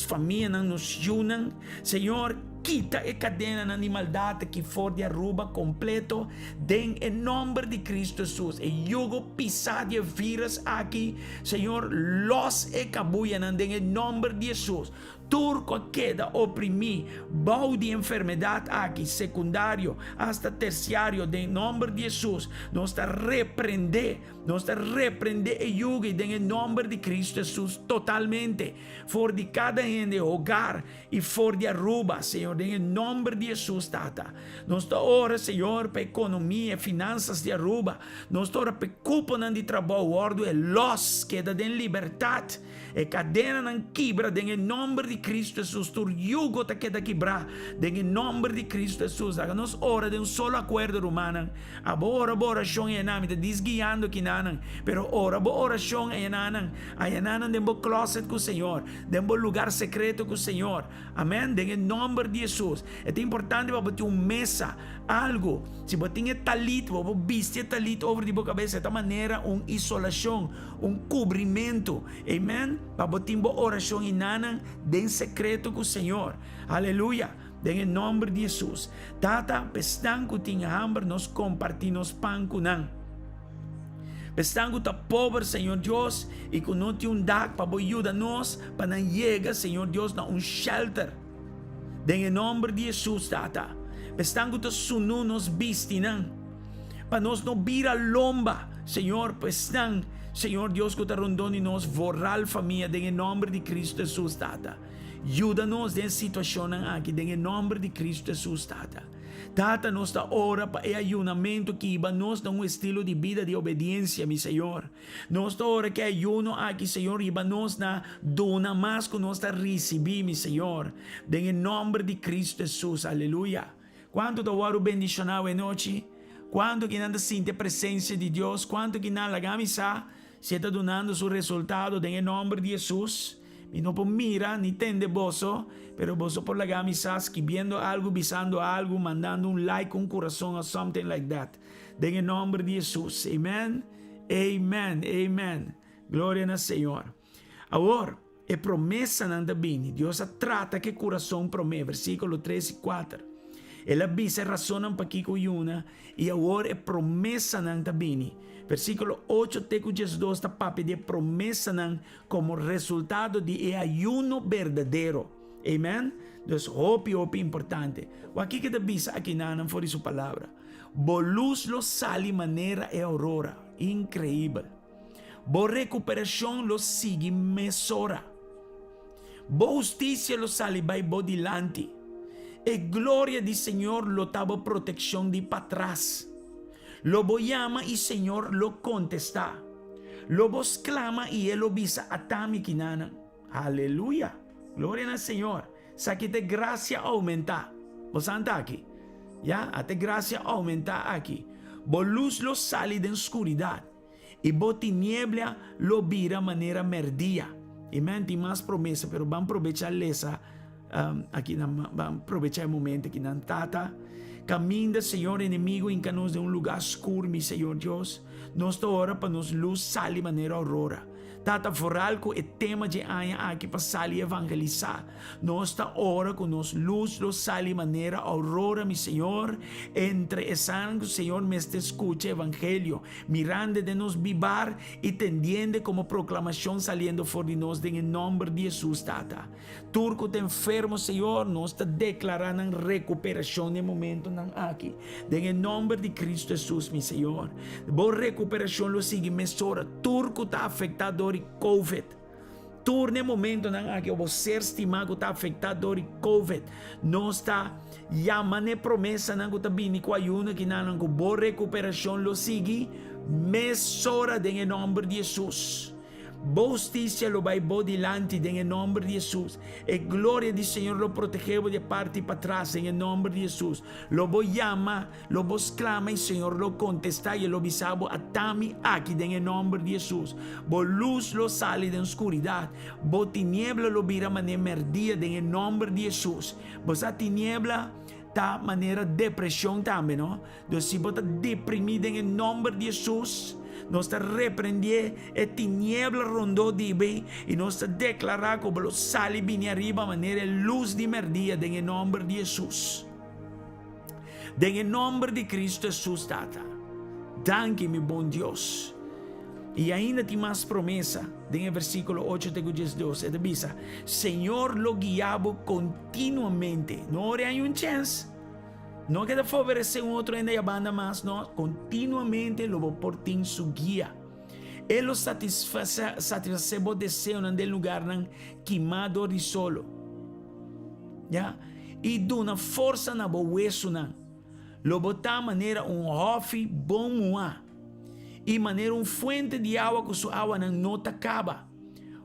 Speaker 1: família, não nos junam. Senhor, quita a cadena de maldade que for de arruba completo, em nome de Cristo Jesus. E yugo pisar de vírus aqui, Senhor, los cabuyan em nome de Jesus. Turco queda oprimir, bau de enfermedade aqui, secundário, hasta terciário, em nome de Jesus. Nós está repreender e yugo em nome de Cristo Jesus totalmente. For de cada gente, hogar e for de Aruba, Senhor, em nome de Jesus, tata. Nós está ora, Senhor, para economia, finanças de Aruba. Nós está ora para cúpula de trabalho, ordo e los queda em liberdade. E cadena não quebra, em nome de Cristo Jesus. Tu yugo te queda quebrar, em nome de Cristo Jesus. Nós ora de solo acordo humano. Abora oração e nome, te desguiando que nanan. Pero ora oração e nanan. Aí nanan de closet com o Senhor, de lugar secreto com o Senhor. Amém? Em nome de Jesus. É importante para ter mesa, algo. Se você tem talit, você vestir talit over de boca cabeça, de maneira isolação, cobrimento. Amém? Para ter oração e nanan de secreto com o Senhor. Aleluia. Em nome de Jesus. Tata, pestan que tinha hambre, nós compartimos pão com nan. Pestan que está pobre, Senhor Deus, e que não tem dag para ajudar nós, para não chegar, Senhor Deus, a shelter. Em nome de Jesus, tata. Pestan que está sunu nos bistinan. Para nós não vira lomba, Senhor, pestan. Senhor Deus, que está rondando e nos vorral família, em nome de Cristo Jesus, tata. Ajuda-nos nessa situação aqui, em nome de Cristo Jesus, tata. Tata, nós está ora para o ayunamento que iba nos dar estilo de vida de obediência, meu Senhor. Nós está ora que ayuno aqui, Senhor, iba nos na dona mais que nós está receber, meu Senhor. Em nome de Cristo Jesus, aleluia. Quanto da hora bendicional em noite, quanto que não sente a presença de Deus, quanto que não la misa, se está donando seu resultado, em nome de Jesus. Y no por mira ni tende bozo, pero bozo por la gamisa, escribiendo algo, visando algo, mandando un like, un corazón or something like that. En el nombre de Jesús. Amen. Amen. Amen. Glória ao Senhor. Agora, é promessa não bem. Deus trata que coração promete. Versículo 3 e 4. Ela avisa razonam para que coyuna e agora é promessa não bem. Versículo 8, teco 12 está para pedir promessa como resultado de ayuno verdadeiro. Amen? Então, hope importante. O aqui que avisa aqui não for sua palavra. Bo luz lo sale maneira e aurora. Increíble. Bo recuperação lo sigue mesora. Bo justicia lo sali by bo dilante. E gloria di Señor lo tabo protección di patras. Lo bo llama y Señor lo contesta. Lo bo clama y él lo visa atami kinana. Aleluya. Gloria al Señor. Sakite gracia aumenta. Vos anda aquí. Ya, ate gracia aumenta aquí. Bo luz lo sali de oscuridad. Y bo tiniebla lo vira manera merdía. Y me anti más promesa, pero van a aprovechar esa. Aqui vamos aproveitar o momento que não tata caminha, Senhor, inimigo em canos de um lugar escuro, meu Senhor Deus. Nossa hora para nos luz sali maneira aurora. Tata foralco e tema de anha aqui para sali evangelizar. Nossa hora com nos luz lo sali maneira aurora, meu Senhor. Entre essa Senhor, me escute evangelho, mirando de nos vivar e tendiendo como proclamação saliendo for de nós, em nome de Jesus, Tata. Turco te enfermo, Senhor, nós te declarando recuperação no momento não aqui. Em nome de Cristo Jesus, meu Senhor. Boa recuperação lo sigue mesora. Turco está afetado por COVID. Turno momento não aqui o ser estimado está afetado por COVID. Nós está chamando promessa não está vindo com ayuno que não com boa recuperação lo sigue mesora em nome de Jesus. Boa justiça lo vai bo dilante em nome de Jesus. E glória do Senhor lo protegeu de parte para trás em nome de Jesus. Lo bo llama, lo bo clama e Senhor lo contesta e lo visabo atami aqui em nome de Jesus. Bo luz lo sale da escuridade. Bo tiniebla lo vira maneira merdia em nome de Jesus. Bo sa tiniebla ta maneira depressão também, não? Então se bota deprimido em nome de Jesus. Nós te repreender e tiniebla rondou de bem e nós te declarar como lo sali bem arriba maneira luz de merdia em nome de Jesus. Em nome de Cristo Jesus, Tata. Danke, meu bom Deus. E ainda tem mais promessa. Em versículo 8 de 12, ele diz: Senhor lo guiabo continuamente. Não há um chance. Não queda favorecer outro ainda a banda mais, não. Continuamente lo vou por ti su guia. Ele satisface o desejo no lugar queimado de solo. Ya? E dona força na bo hueso não. Lo botar maneira hofe bom moa. E maneira fuente de água que sua água não te acaba.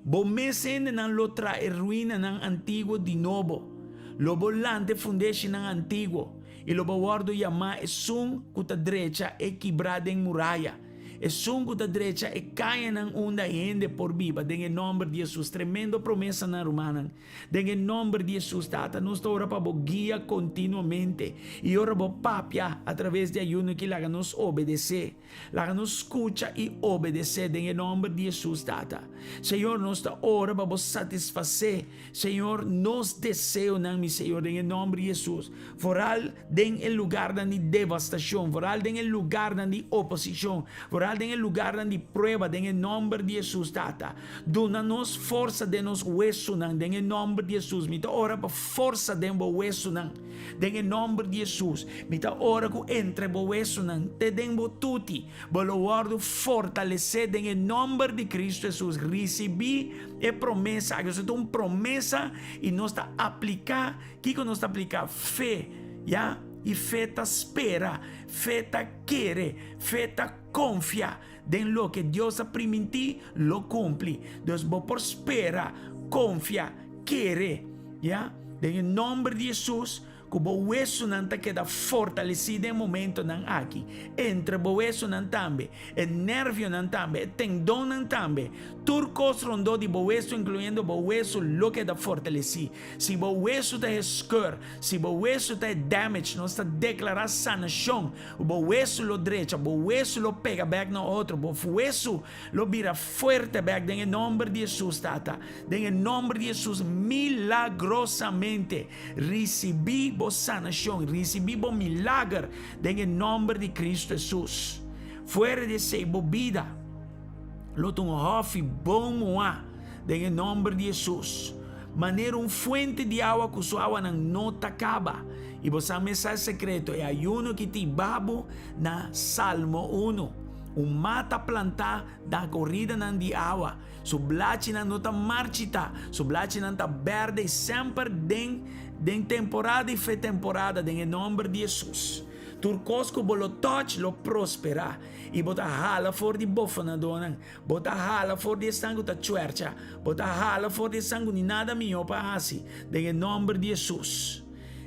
Speaker 1: Bo mesende não lo trae ruína não antigo de novo. Lo volante fundeixe não antigo. E lo guardo chamar é sun kuta direita e quebrada em muralha. É sun kuta direita e caia na onda ende por viva. Em nome de Jesus. Tremendo promessa na romana. Em nome de Jesus, Tata. Nos ora para guia continuamente. E ora para papia através de ayuno que laga nos obedecer. Laga nos escucha e obedecer. Em nome de Jesus, Tata. Senhor, nos ora para satisfazer. Senhor, nos deseo na mi Senhor. Em nome de Jesus. Foral den el lugar de devastação. Foral den el lugar de oposição. Foral en el lugar de prueba, en el nombre de Jesús, Tata. Dona-nos força de nos hueso, en el nombre de Jesús. Mita ora para força de nos hueso, en el nombre de Jesús. Mita ora que entre bo hueso, te denbo tutti. Bolo guardo fortalecer en el nombre de Cristo Jesús. Recibí promesa. Yo soy una promesa y nos está aplicar. ¿Qué nos está aplicar? Fe, ya. E fé espera, fé quiere, fé confia en lo que Dios ha prometido, lo cumple. Dios vos prospera, confia, quiere, ¿ya? En el nombre de Jesús, que o hueso não queda fortalecido em momento não aqui. Entre o hueso não também, o nervio não também, o tendão não também. Turcos rondou de hueso, incluindo o hueso, lo queda fortalecido. Se o hueso está escuro, se o hueso está damage, nós está declarar sanação. O hueso lo derecha, o hueso lo pega back no outro, o hueso lo vira fuerte back. En el nombre de Jesús, Tata. En el nombre de Jesús, milagrosamente recibí sanação, recebi bom milagre em nome de Cristo Jesus. Fuera de ser bebida, lo tum hofe bom moa, em nome de Jesus. Maneira fuente de água que sua água não te acaba. E você mensagem secreto é ayuno que te babo na Salmo 1. mata planta da corrida ng diawa. Sublaci na nota marchita, sublaci na ta verde sempre den temporada e fe temporada den nome de Jesus. Turcosco bolo touch lo prospera. E bota hala for di bofana donang. Bota hala for di sangue ta chuercha. Bota hala for di sangue ni nada mio pa asi. Den nome de Jesus.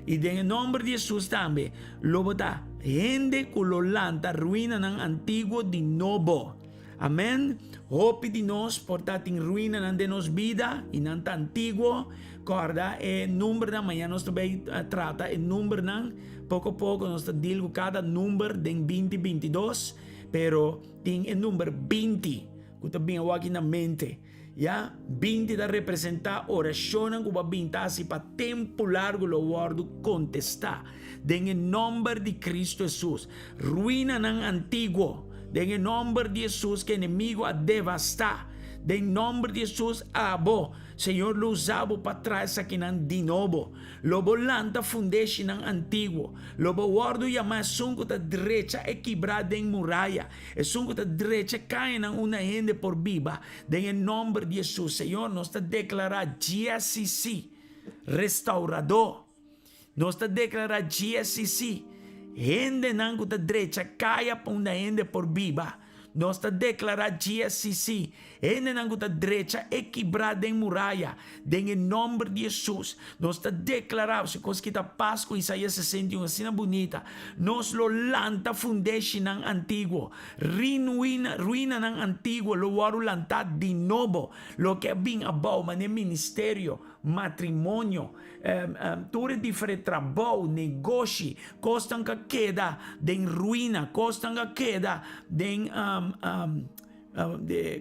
Speaker 1: E den nome de Jesus também. Lo bota hende kulolanta ruina ng antiguo di novo. Amen. Hopi di nos portating ruina ng de nos vida inanta antiguo. Corda e numero na manhã nós também trata e número ng pouco a pouco nós dilgo cada número den 2022 pero ting e número 20 kuta bem awagi na mente. Ya, 20 da representar oração que vai si para tempo largo lo guardo contestar. Den em nome de Cristo Jesus. Ruína ng antiguo. Den em nome de Jesus que inimigo a devastar. Den em nome de Jesus abo. Senhor lo usabo para trás aqui ng de novo. Lobo lanta fundeixe ng antiguo. Lobo guardo yama sunko ta derecha e quebrada em muralha. E sunko ta derecha cai ng una gente por viva. Den em nome de Jesus. Senhor, nos ta declara GSCC. Restaurador. Nos ta declara GSCC. Gente ng ta derecha caia pa una gente por viva. Nós está declarar GSCC. Ene na guta direita equilibrada em muralha. Em nome de Jesus. Nós está declarar. Se coisa que está Páscoa, Isaías 61, assim bonita. Nós lo lanta fundeixe ng antigo. Ruína ng antigo. Lo waru lanta de novo. Lo que bem abau, mané ministério, matrimônio, tudo diferente trabalho, negócio, costam que queda den ruína, costam que queda den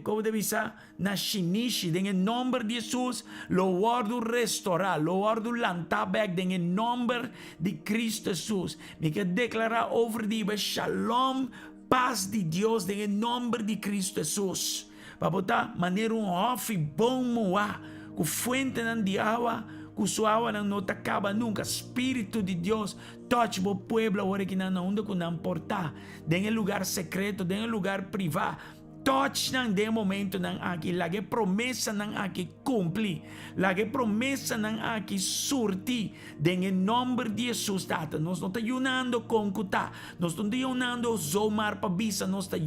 Speaker 1: como deve ser na chinichi, em nome de Jesus, lo guardo restaurar, lo guardo lantar back, em nome de Cristo Jesus. Me quer declarar over die shalom, paz de Deus, em nome de Cristo Jesus. Para botar maneira off bom moa, com fuente de água, com sua água não acaba nunca. Espírito de Deus, touch o pueblo agora que não anda com não portar, em lugar secreto, em lugar privado. Touch ng de momento ng aki, lagi promesa ng aki cumpli, lagi promesa ng aki surti, en nome de Jesus tata. Nós não está yunando com kuta, nós não está yunando zomar pabisa, nós está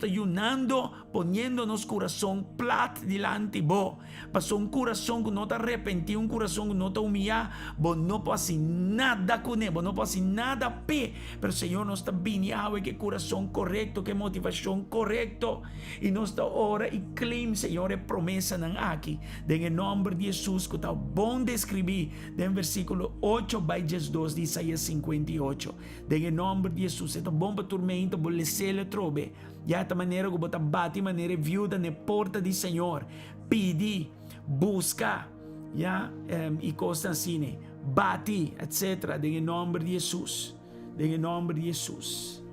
Speaker 1: yunando poniendo nos coração plat delante bo, para um coração que não está arrepentir, coração que não está humilhar, bo não pode nada com ele, bo não pode nada pe, pero Senhor nós está biniawe que coração correto, que motivação correta. E nós da ora e claim, Senhor, é promessa ng aki. Em nome de Jesus, que está bom descrever, em versículo 8, by 2 de Isaías 58. Em nome de Jesus, é bom para tormento, para lesele trobe. E a maneira que você bate, maneira viúda na porta de Senhor. Pedi, busca, e costa assim, bate, etc. Em nome de Jesus. Em nome de Jesus.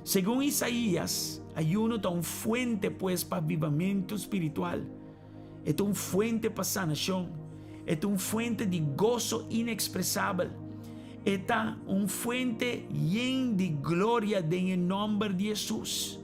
Speaker 1: Segundo Isaías, ayuno es una fuente pues para avivamiento espiritual. Es una fuente para sanación. Es una fuente de gozo inexpresable. Es una fuente llena de gloria en el nombre de Jesús.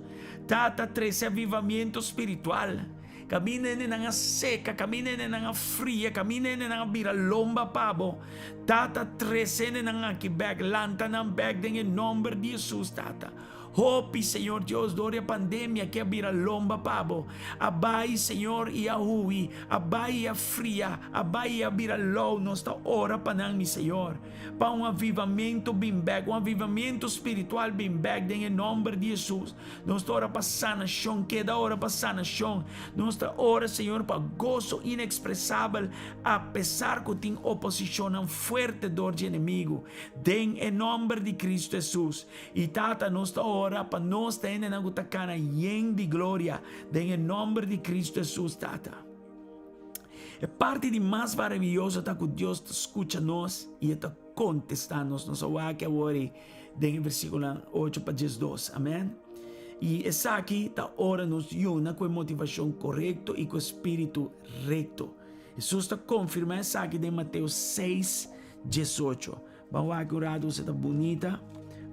Speaker 1: Tata 13 avivamiento espiritual. Caminen en nga seca, caminen en nga fría, caminen en nga biralomba pabo. Tata 13 en nga kibag, lanta ng bag en el nombre de Jesús, tata. Hopi, Senhor Deus, dore a pandemia que abira lomba pabo. Abai, Senhor, e a hui. Abai a fria. Abai a abira low. Nós está ora panang mi Senhor. Para avivamento bimbag. Avivamento espiritual bimbag. Em nome de Jesus. Nós está ora para sanação. Queda ora para sanação. Nós está ora, Senhor, para gozo inexpressável. Apesar que tem oposição. Um forte dor de inimigo. Em nome de Cristo Jesus. E tata, nós está ora para nós terem na gutacana yen de glória em nome de Cristo Jesus, tata. É parte de mais maravilhoso que Deus escuta nós e está contestando-nos. Nós vamos agora em versículo 8 para 12. Amém? E essa aqui está ora nos una com motivação correta e com espírito reto. Jesus está confirmando essa aqui em Mateus 6, 18. Vamos agora, você está bonita.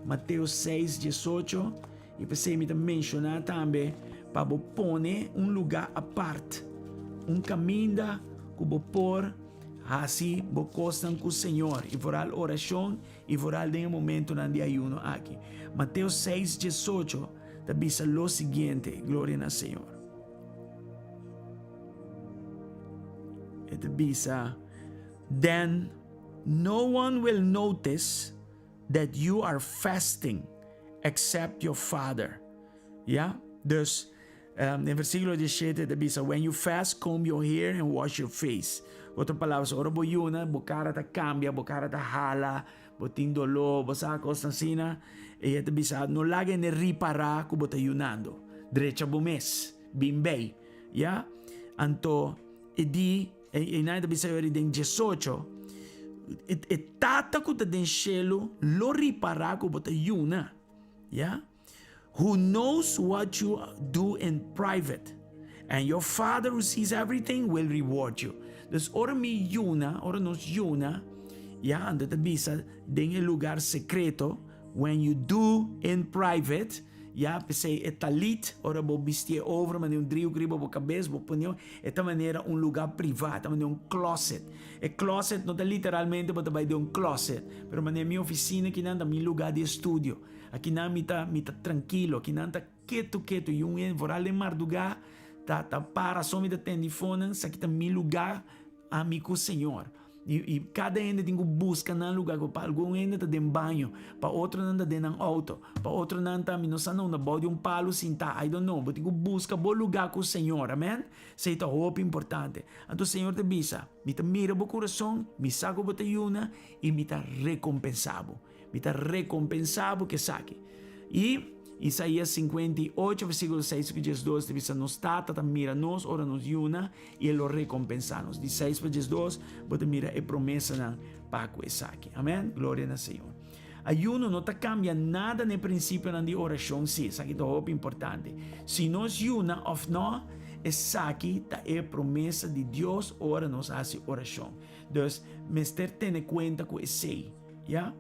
Speaker 1: Mateus 6, 18. E pensei me mencionar também para pôr um lugar à parte, caminho que vou pôr assim, vou costar com o Senhor e vou dar oração e vou dar um momento de ayuno aqui. Mateus 6:18 diz o seguinte, glória ao Senhor. Diz, then no one will notice that you are fasting except your Father. Yeah? Dus, in versículo 17 diz, when you fast, comb your hair and wash your face. Outra palavra, ora bo yuna, bo cara ta cambia, bo cara ta hala, bo ting dolo, bo sa costa sina, e diz, no lage ne ripara ku bo ta yunando. Derecha bo mes, bimbei. Yeah? Anto, e nai diz ori den 18, e tata ku ta den cielo, lo ripara ku bo ta yuna. Yeah? Who knows what you do in private, and your Father who sees everything will reward you. Dus ora nos yuna, ja, anda te bisa den el lugar secreto, when you do in private, ja, pensei etalit, ora bo bistie over, mas um drio gribo bo cabeça, bo punho, esta maneira lugar privado, mas closet. E closet não é literalmente, mas também de closet, pero mas minha oficina que nanda meu lugar de estúdio. Aqui não me tá tranquilo, aqui não tá quieto, e voral de mardugar, tá para só me da telefone, aqui tá meu lugar amigo Senhor. E cada ende tem que buscar num lugar, para algum ende tá dentro banho, para outro não tá dentro do auto, para outro não tá, não sei não, na borda de palo sinta, I don't know, mas tem que buscar bom lugar com o Senhor, amém? Isso é roupa importante. Então o Senhor te bisa, me tá mira o coração, me saco o yuna e me tá recompensado. Me tá recompensado que saque. E Isaías 58, versículo 6, que diz 2, diz, nos tata, mira nos, ora nos yuna, e ele lo recompensamos. 16 para 12, bota mira a promessa na Paco e saque. Amém? Glória ao Senhor. Ayuno não te cambia nada no princípio de oração, sim, isso aqui é importante. Se nós yuna ou não, essa aqui é a promessa de Deus, ora nos hace oração. Então, mester tem conta com isso, já?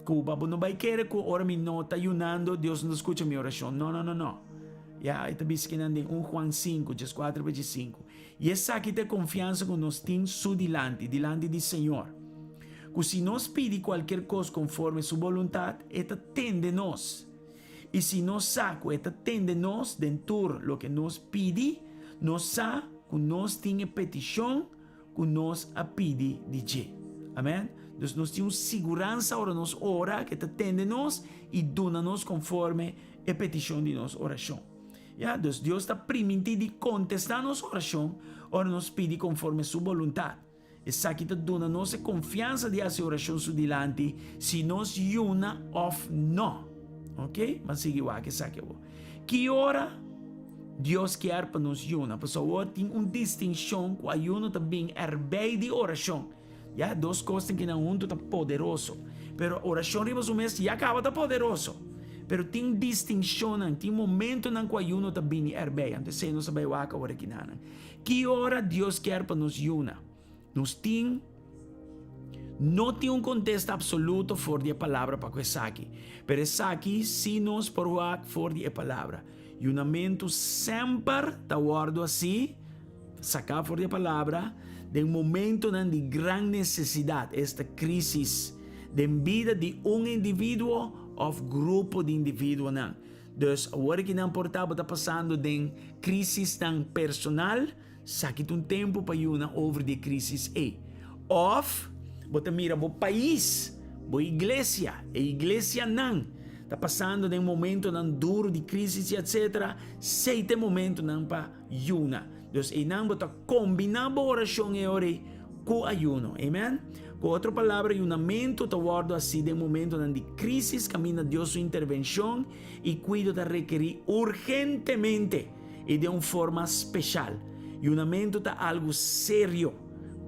Speaker 1: Cuba, não vai querer que ora me não está ayunando, Deus não escuta minha oração. Não. Ya, ito biskin em 1 Juan 5, 4 para 5. E essa aqui tem confiança que nós temos dilante do Senhor. Que se nós pedimos qualquer coisa conforme sua vontade, esta tende nós. E se nós saco, esta tende nós dentro do que nós pedimos, nós sabe que nós temos petição que nós a pedir de Deus. Amém? Então, nós temos segurança, ora nós ora, que esta tende nós e dona-nos conforme a petição de nossa oração. Yeah? Então, Deus está permitindo de contestar nossa oração, ora nós pedimos conforme sua vontade. Essa aqui dona nossa confiança de fazer oração dilante, se nós yuna ou não. Ok? Mas siga lá, que saque eu. Que hora Deus quer para nós yuna? Pessoal, tem uma distinção com a yuna também bem de oração. Yeah? Duas coisas que não está poderoso. Pero oração riba o mês já acaba está poderoso. Pero tem distinção, tem momento na qual yuna também bem. Antes se nós sabemos o que hora que não. Que hora Deus quer para nós yuna? Não tem um contexto absoluto fora de palavra para essa aqui. Pero essa aqui, se nós provar fora de palavra. Yunamento sempre está guardado assim, sacar fora de palavra, de um momento de grande necessidade, esta crise de vida de indivíduo ou grupo de indivíduos. Então, agora que não importa, está passando de crise personal, sakit um tempo para yuna over de crise Of, bota mira, o país, a igreja não. Está passando de um momento duro de crise, etc. Seite momento não para yuna. Então, e não bota combinar a oração e ore com ayuno. Amen? Com outra palavra, yunamento está guardado assim de um momento de crise, camina Deus sua intervenção e cuida de requerir urgentemente e de uma forma especial. Yunamento está algo sério,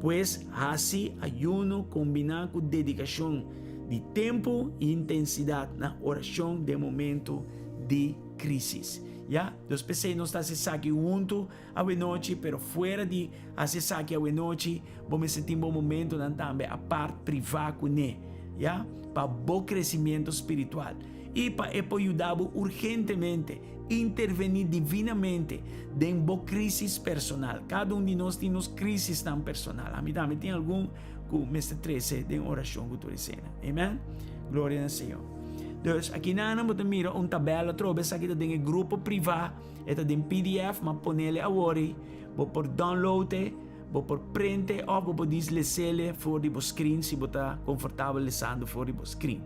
Speaker 1: pois assim ayuno combina com dedicação de tempo e intensidade na oração de momento de crise. Ya, Deus pensei não está se saque junto a noite, pero fora de se saque a noite, vamos sentir um bom momento também a parte privada com ele, ya, para bom crescimento espiritual. e para ayudar urgentemente, intervenir divinamente dentro crisis personal. Cada de nós tem nos crisis tan personal. A mim também tem algum que mês 13 de oração que tu cena. Amen? Glória ao Senhor. Então, aqui na você mira tabela, trouxe aqui tem grupo privado, esta tem PDF, mas ponele a worry, por download, por print, ou por deslecer for de screen, se você está confortável lesando for de screen.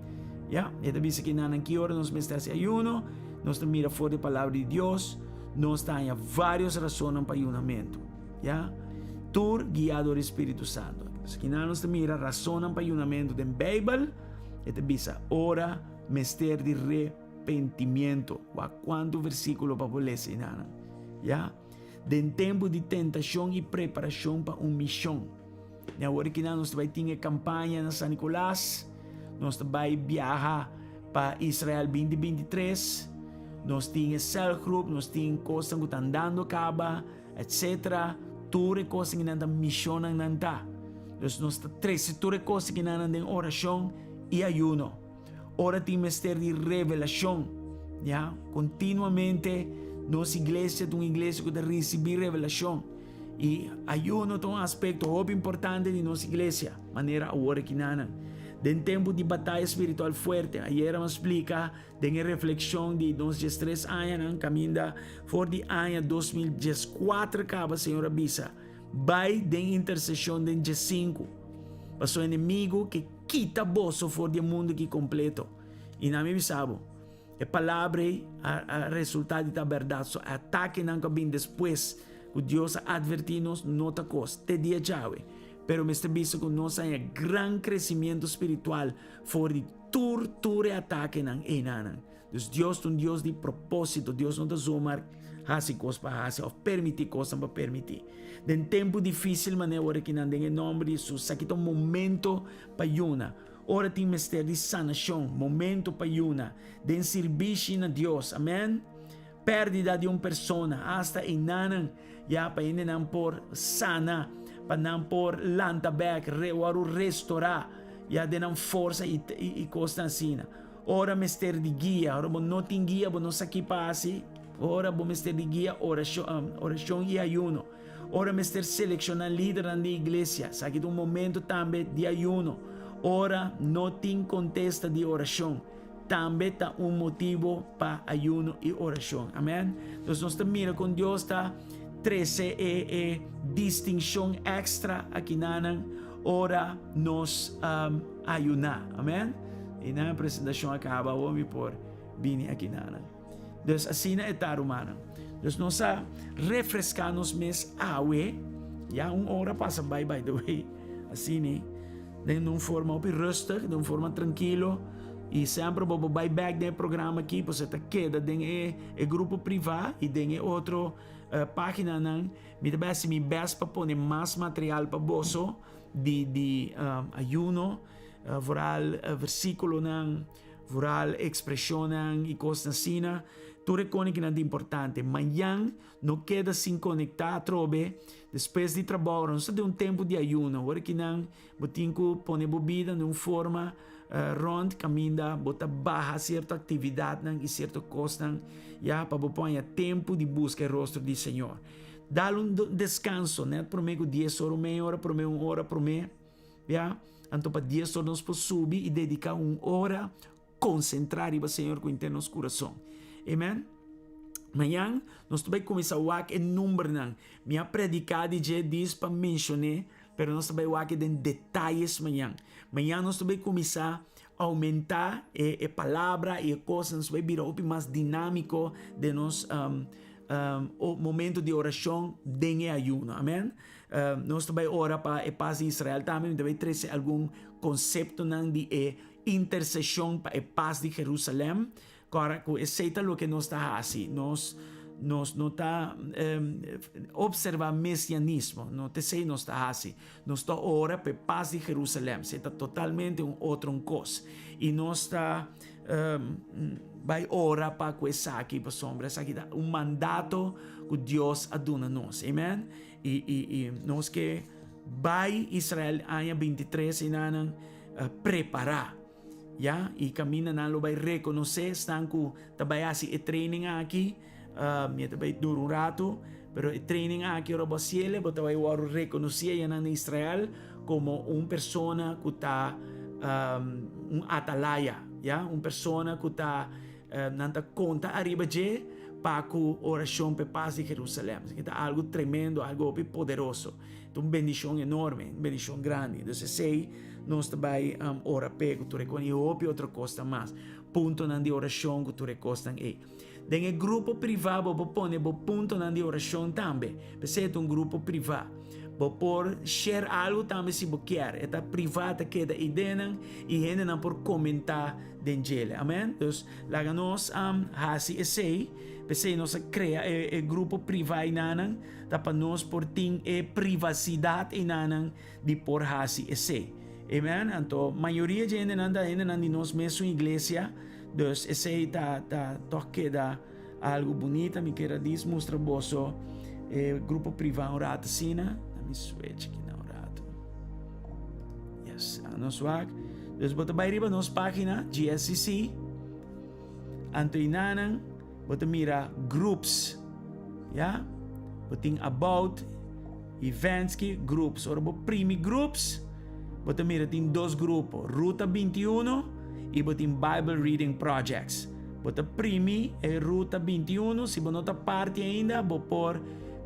Speaker 1: Ya, esta vez aqui na que hora nós estamos ayuno, nós mira for de palavra de Deus, nós temos várias razões para ayunamento. Ya, tur guiado do Espírito Santo. Aqui nós mira razões para ayunamento da Bíblia, esta vez ora, mester de arrepentimiento. Wa quanto versículo para ler se nana. Ya, den tempo de tentação e preparação para uma missão. Ya, agora que nós vai ter campanha na San Nicolás, nós vai viajar para Israel 2023. Nós temos cell group, nós temos coisas que estão dando cabo, etc. Tudo coisas que nós missão nanta. Nós temos tudo coisas que nós temos oração e ayuno. Ora tem mestre de revelação, ya, continuamente nossa igreja é uma igreja que recebe revelação e ayuno é um aspecto muito importante de nossa igreja, maneira agora que nana. Den tempo de batalha espiritual forte, ayer me explica den reflexão de nos 3 anos, caminho for de ano 2014 acaba, Senhor Abisa, vai den intercessão den 5. Para o inimigo que quita bolso for de mundo que completo. E na minha visão, a palavra, a resultado da verdade, so ataque não cabin depois, que Deus advertiu-nos, nota coisa, te dia chave. Pero me está visto que nós há gran crescimento espiritual for de tortura ataque nan enanan. Dus Deus é um Deus de propósito, Deus não está zomar hasi coisas para hasi, ou permitir coisas para permitir. Den tempo difícil maneira que nan em nome de Jesus, aqui tem momento para yuna. Ora tem mistério de sanação, momento para yuna, den serviço na Deus, amém? Pérdida de uma pessoa, hasta inanan, ya para inanan por sana, para não por lantabek, waru restaurar, ya denam força e coisa assim. Ora mistério de guia, ora não tem guia, não sabe para assim. Ora bom mistério de guia, oração e ayuno. Ora mistério selecionar líder na igreja, sabe um momento também de ayuno. Ora não tem contesta de oração. Também está um motivo para ayuno e oração. Amém? Então nós mira com Deus está 13 distinção extra aqui nanan. Ora nos ayunar. Amém? E na apresentação acaba o por bini aqui nanan. Então assim é estar humana. Então nós refrescar-nos mes awe. Já hora passa by the way. Assim né. De uma forma rustig, de uma forma tranquilo. E sempre vou vai back do programa aqui, você tá queda tem grupo privado e tem outro página não, me dá se me best para pôr mais material para bolso de ayuno, voral versículo não, voral expressão não e coisas assim. Tu reconhece que é importante. Amanhã não queda sem conectar trobe depois de trabalho, não se de um tempo de ayuno, agora que não, botinho põe bebida de uma forma rond, caminha, bota barra certa atividade e certa coisa, já para pôr tempo de busca o rosto do Senhor. Dá descanso, né? Por meio 10 horas, meia hora, por meio 1 hora, por meio, já? Então para 10 horas nós podemos subir e dedicar 1 hora, concentrar para o Senhor com o nosso coração. Amen? Amanhã nós vamos começar a ver o número não. Minha predicada diz para mencionar, mas nós vamos ver em detalhes amanhã. Amanhã nós vamos começar a aumentar a palavra e a coisa, nós vamos virar mais dinâmico de nosso o momento de oração de ayuno. Amém? Nós vamos orar para a paz de Israel também, vamos trazer algum conceito de intercessão para a paz de Jerusalém. Agora, aceita o que nós está fazendo. Nós não está observar messianismo. Não te sei nós está fazendo. Nós está orando para a paz de Jerusalém. Está totalmente outra coisa. E nós está vai orar para coisa aqui, para sombra. Isso aqui um mandato que Deus aduna nós. Amém? E nós que vai Israel ano 23 e preparar. Ya, e camina na lo vai reconocer, estão com trabalhar e training aqui, minha também dura um rato, pero o training aqui ora basiele, bota vai o reconhecer ya na Israel como persona que está atalaya, ya, persona que está nanta conta arriba de para a oração para paz de Jerusalém. Isso é algo tremendo, algo poderoso. É uma bendição enorme, uma bendição grande. Então, sei, nós também ora pego, tu reconhece outra coisa mais. Ponto na de oração que tu reconhece aí. Tem grupo privado, você põe ponto na de oração também. Você é grupo privado. Você pode share algo também se você quer. É privada que é ideia e gente não por comentar dentro. Amém? Então, lá nós hasi esse, pensei nós cria grupo privado nanan, para nós por ter privacidade nanan de por hasi esse. Amen? Então, maioria de gente nanda de nós mesmo igreja, então esse toque da algo bonito, me quero dizer, mostra bosso grupo privado orado sina. Me switch aqui na orado. Yes, nos wag. Dus bota by riba nos página GSCC. Anto inanan, bota mira groups. Ya? Boting about events ki groups. Ora bo primi groups. Bota mira tin dos grupos, Ruta 21 e boting Bible Reading Projects. Bota primi e Ruta 21, se bonota parte ainda, bo por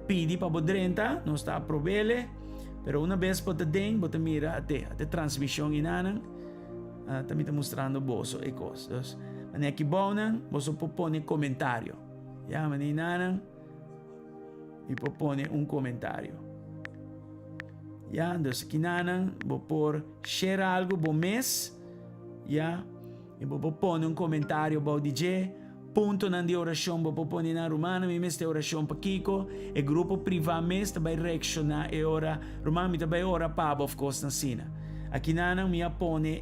Speaker 1: pedi para bodrenta, não está a provele, pero uma vez para den, bota mira até transmissão inanan, também está mostrando bolso e coisas. Mas aqui bonan, você propõe comentário, já, mas inanan e propõe comentário. Já, então aqui inanan, vou por share algo, bom mês, já, e vou propõe comentário, bom DJ. Ponto na de oração para pôr na romana, me meste oração para Kiko, e grupo privado mes também reaccionar e ora, romana me também ora para of course na sina. Aqui na me apone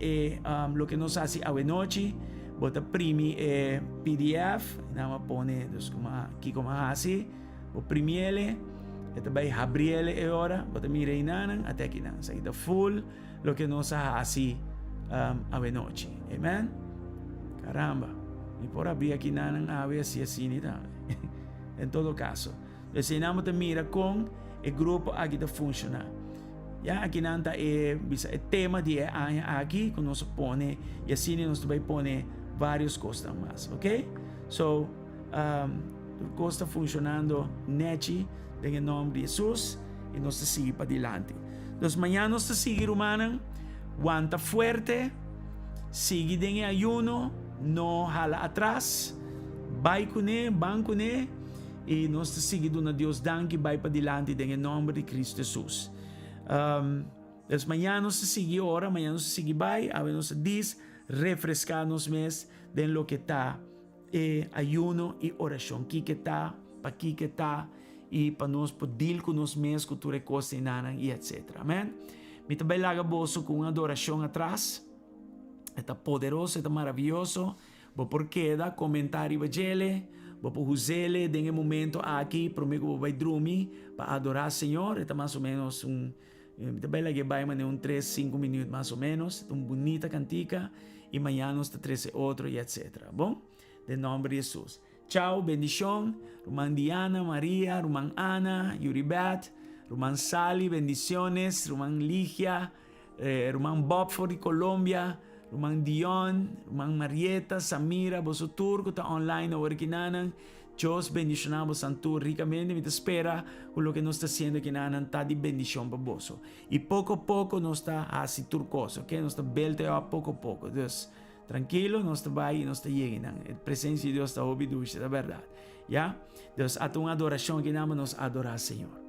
Speaker 1: lo que nos hace a noite, bota primi PDF, na me apone dos como Kiko mahasi, o primiele, e também abriele e ora, bota mira inanan até aqui na, saída full lo que nos hace a noite. Amen. Caramba. E por abrir aqui na ave assim também. Em todo caso, ensinamos a mira com o grupo aqui de funcionar. Já aqui não está o tema de aqui que nós põe e assim nós também põe várias coisas mais, ok? So, tudo está funcionando neti em nome de Jesus e nós seguimos para adiante. Então, amanhã nós seguimos humana, aguanta forte, sigue em ayuno, não hala atrás, vai com ele, banco nele, e nós seguimos na Deus danke, vai para adiante em nome de Cristo Jesus. Então, amanhã nós seguimos ora, amanhã nós seguimos vai, a nós diz, refrescar nos mês de lo que está ayuno e oração, que está, para que está, e para nós poder com nos mês, que tu recosta e etc. Amém? Me também larga bolso com uma adoração atrás. Está poderoso, está maravilhoso. Vou por queda, comentário bajele, vou por usele, em momento aqui, prometo vai dormir para adorar o Senhor. Está mais ou menos também lá que vai, mas 3-5 minutos mais ou menos. Uma bonita cantica e amanhã nós está 13 outro e etc. Bom? De nome de Jesus. Tchau, bendição. Roman Diana, Maria, Roman Ana, Yuribat, Roman Sally, bendiciones. Roman Ligia, Roman Bopford de Colômbia. Rumang Dion, Rumang Marieta, Samira, Boso Turco, está online o originanan. Dios bendicionamos Santur ricamente. Me espera con lo que nos está haciendo que nanan está de bendición para vos. Y poco a poco nos está así turcoso, ¿ok? Nos está belte a poco a poco. Entonces, tranquilo, nos está ahí, nos está llegando. La presencia de Dios está obedeciendo, la verdad. ¿Ya? Entonces, hasta una adoración que nada nos adora al Señor.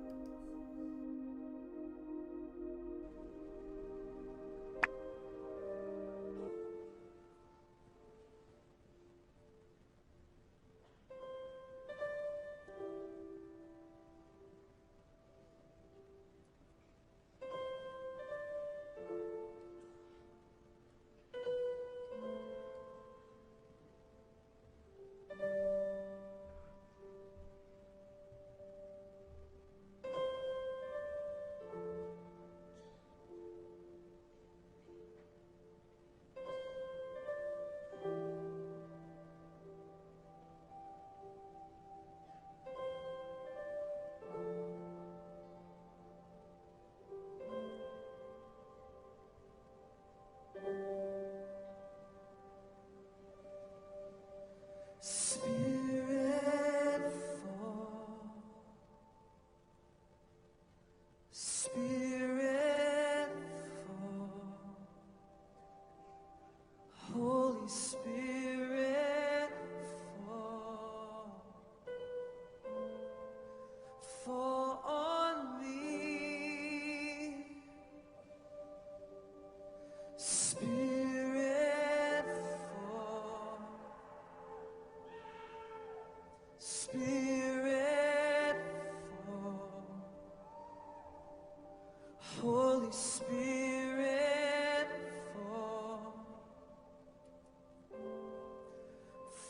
Speaker 2: Holy Spirit,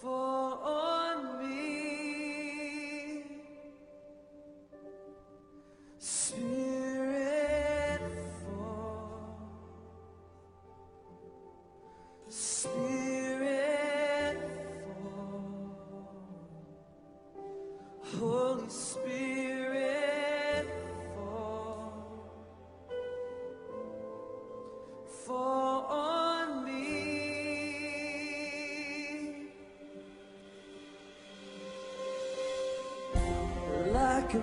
Speaker 2: fall on me. Spirit, fall. Spirit, fall. Holy Spirit, fall on me. Like a